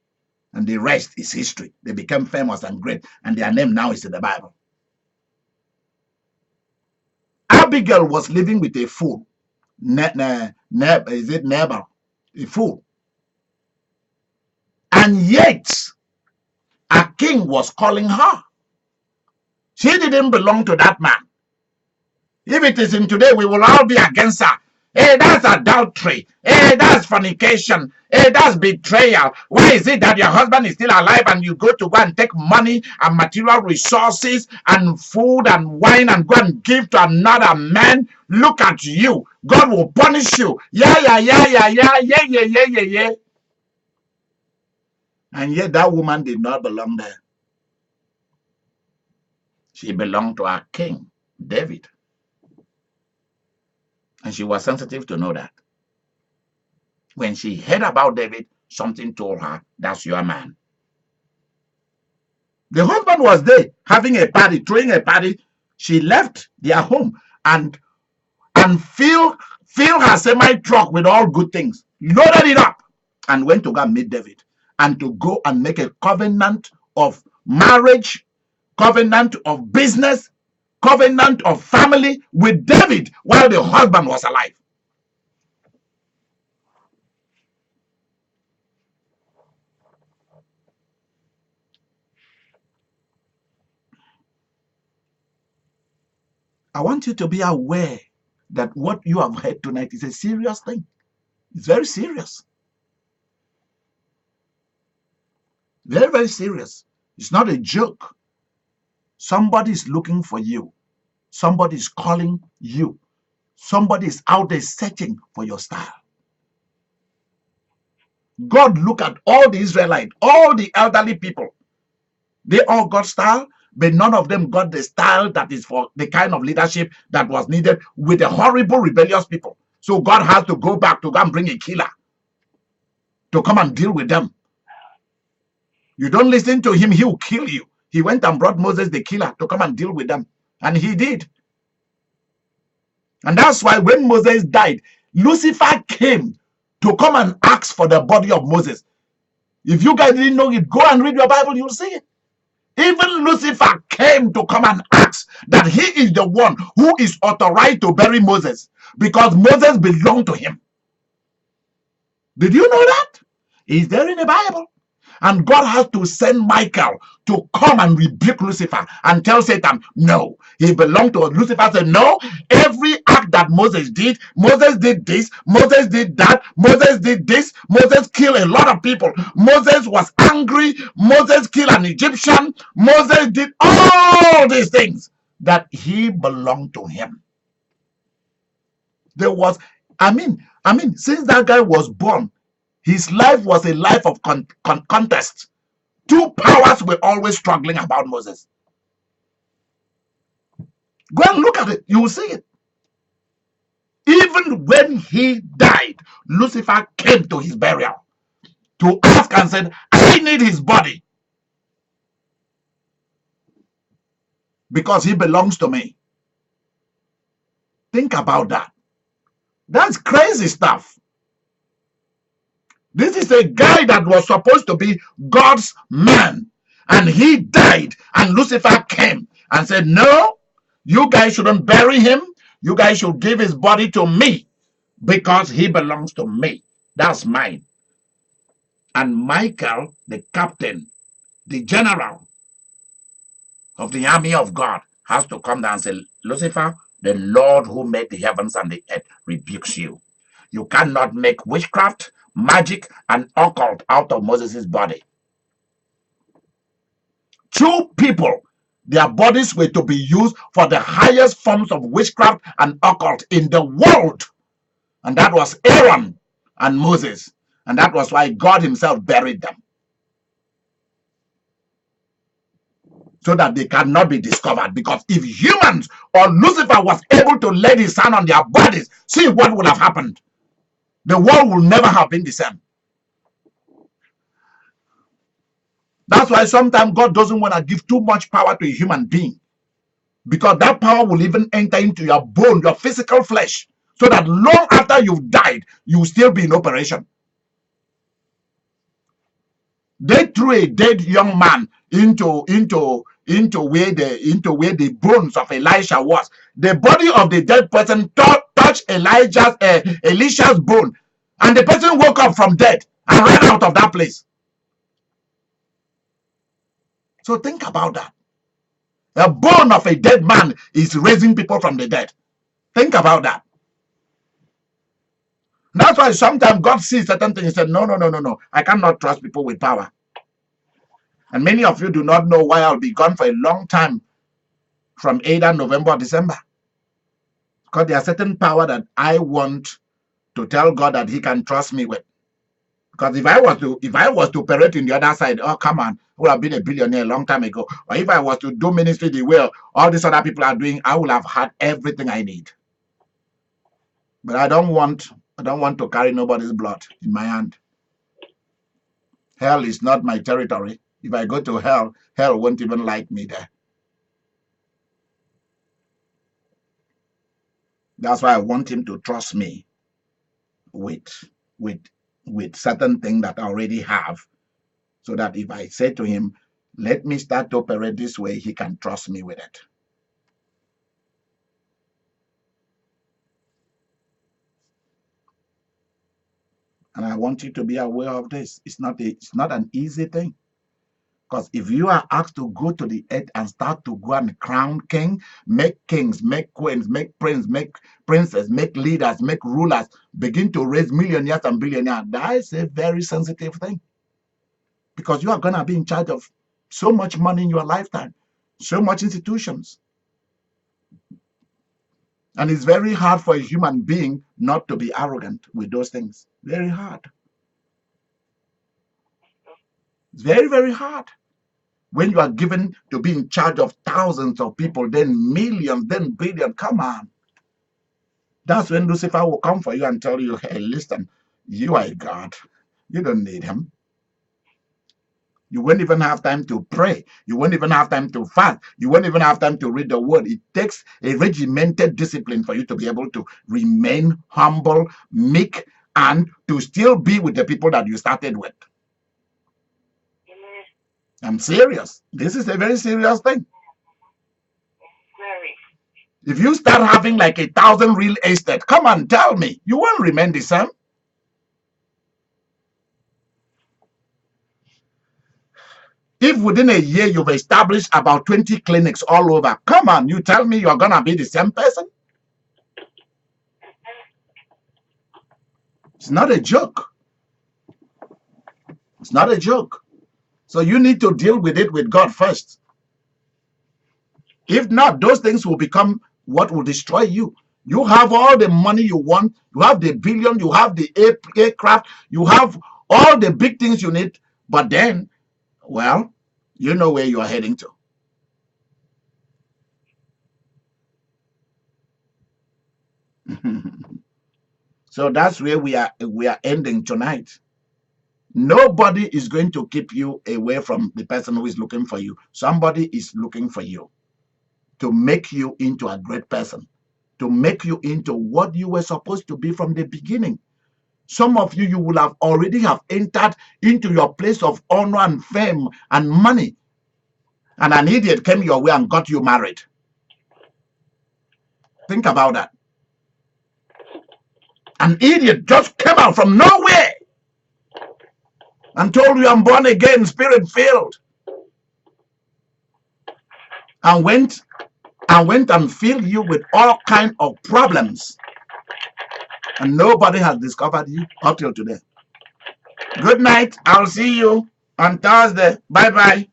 And the rest is history. They became famous and great. And their name now is in the Bible. Abigail was living with a fool. Is it Nabal? A fool. And yet, a king was calling her. She didn't belong to that man. If it is in today, we will all be against her. Hey, that's adultery. Hey, that's fornication. Hey, that's betrayal. Why is it that your husband is still alive and you go and take money and material resources and food and wine and go and give to another man? Look at you. God will punish you. Yeah. And yet that woman did not belong there. She belonged to our king, David. And she was sensitive to know that. When she heard about David, something told her, that's your man. The husband was there having a party, throwing a party. She left their home and filled her semi-truck with all good things, loaded it up, and went to go and meet David and to go and make a covenant of marriage, covenant of business, covenant of family with David while the husband was alive. I want you to be aware that what you have heard tonight is a serious thing. It's very serious. Very, very serious. It's not a joke. Somebody is looking for you. Somebody is calling you. Somebody is out there searching for your style. God looked at all the Israelites, all the elderly people. They all got style, but none of them got the style that is for the kind of leadership that was needed with the horrible, rebellious people. So God has to go back to go and bring a killer to come and deal with them. You don't listen to him, he will kill you. He went and brought Moses the killer to come and deal with them. And he did. And that's why when Moses died, Lucifer came to come and ask for the body of Moses. If you guys didn't know it, go and read your Bible, you'll see it. Even Lucifer came to come and ask that he is the one who is authorized to bury Moses because Moses belonged to him. Did you know that? It's there in the Bible. And God has to send Michael to come and rebuke Lucifer and tell Satan, no, he belonged to us. Lucifer said, no, every act that Moses did this, Moses did that, Moses did this, Moses killed a lot of people. Moses was angry, Moses killed an Egyptian, Moses did all these things that he belonged to him. There was, since that guy was born, his life was a life of contest. Two powers were always struggling about Moses. Go and look at it. You will see it. Even when he died, Lucifer came to his burial to ask and said, I need his body because he belongs to me. Think about that. That's crazy stuff. This is a guy that was supposed to be God's man, and he died, and Lucifer came and said, no, you guys shouldn't bury him. You guys should give his body to me because he belongs to me. That's mine. And Michael, the captain, the general of the army of God, has to come down and say, Lucifer, the Lord who made the heavens and the earth rebukes you. You cannot make witchcraft, magic, and occult out of Moses' body. Two people, their bodies were to be used for the highest forms of witchcraft and occult in the world. And that was Aaron and Moses. And that was why God himself buried them. So that they cannot be discovered. Because if humans or Lucifer was able to lay his hand on their bodies, see what would have happened. The world will never have been the same. That's why sometimes God doesn't want to give too much power to a human being. Because that power will even enter into your bone, your physical flesh. So that long after you've died, you will still be in operation. They threw a dead young man into where the bones of Elisha was. The body of the dead person touched Elisha's bone, and the person woke up from dead and ran out of that place. So think about that. The bone of a dead man is raising people from the dead. Think about that. That's why sometimes God sees certain things and says, no. I cannot trust people with power. And many of you do not know why I'll be gone for a long time from either November or December. Because there are certain power that I want to tell God that he can trust me with. Because if I was to operate in the other side, oh come on, I would have been a billionaire a long time ago. Or if I was to do ministry the way all these other people are doing, I would have had everything I need. But I don't want to carry nobody's blood in my hand. Hell is not my territory. If I go to hell, hell won't even like me there. That's why I want him to trust me with certain things that I already have. So that if I say to him, let me start to operate this way, he can trust me with it. And I want you to be aware of this. It's not an easy thing. Because if you are asked to go to the earth and start to go and crown kings, make queens, make princes, make princes, make leaders, make rulers, begin to raise millionaires and billionaires, that is a very sensitive thing. Because you are going to be in charge of so much money in your lifetime, so much institutions. And it's very hard for a human being not to be arrogant with those things. Very hard. It's very, very hard. When you are given to be in charge of thousands of people, then millions, then billions, come on. That's when Lucifer will come for you and tell you, hey, listen, you are a God. You don't need him. You won't even have time to pray. You won't even have time to fast. You won't even have time to read the word. It takes a regimented discipline for you to be able to remain humble, meek, and to still be with the people that you started with. I'm serious. This is a very serious thing. Very. If you start having like 1,000 real estate, come on, tell me, you won't remain the same. If within a year you've established about 20 clinics all over, come on, you tell me you're going to be the same person? It's not a joke. It's not a joke. So you need to deal with it with God first. If not, those things will become what will destroy you. You have all the money you want. You have the billion. You have the aircraft. You have all the big things you need. But then, well, you know where you are heading to. So that's where we are ending tonight. Nobody is going to keep you away from the person who is looking for you. Somebody is looking for you to make you into a great person, to make you into what you were supposed to be from the beginning. Some of you will have already have entered into your place of honor and fame and money. And an idiot came your way and got you married. Think about that. An idiot just came out from nowhere and told you I'm born again, spirit filled. And went and filled you with all kinds of problems. And nobody has discovered you up till today. Good night. I'll see you on Thursday. Bye-bye.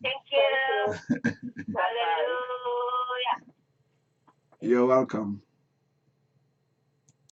Thank you. Hallelujah. You're welcome.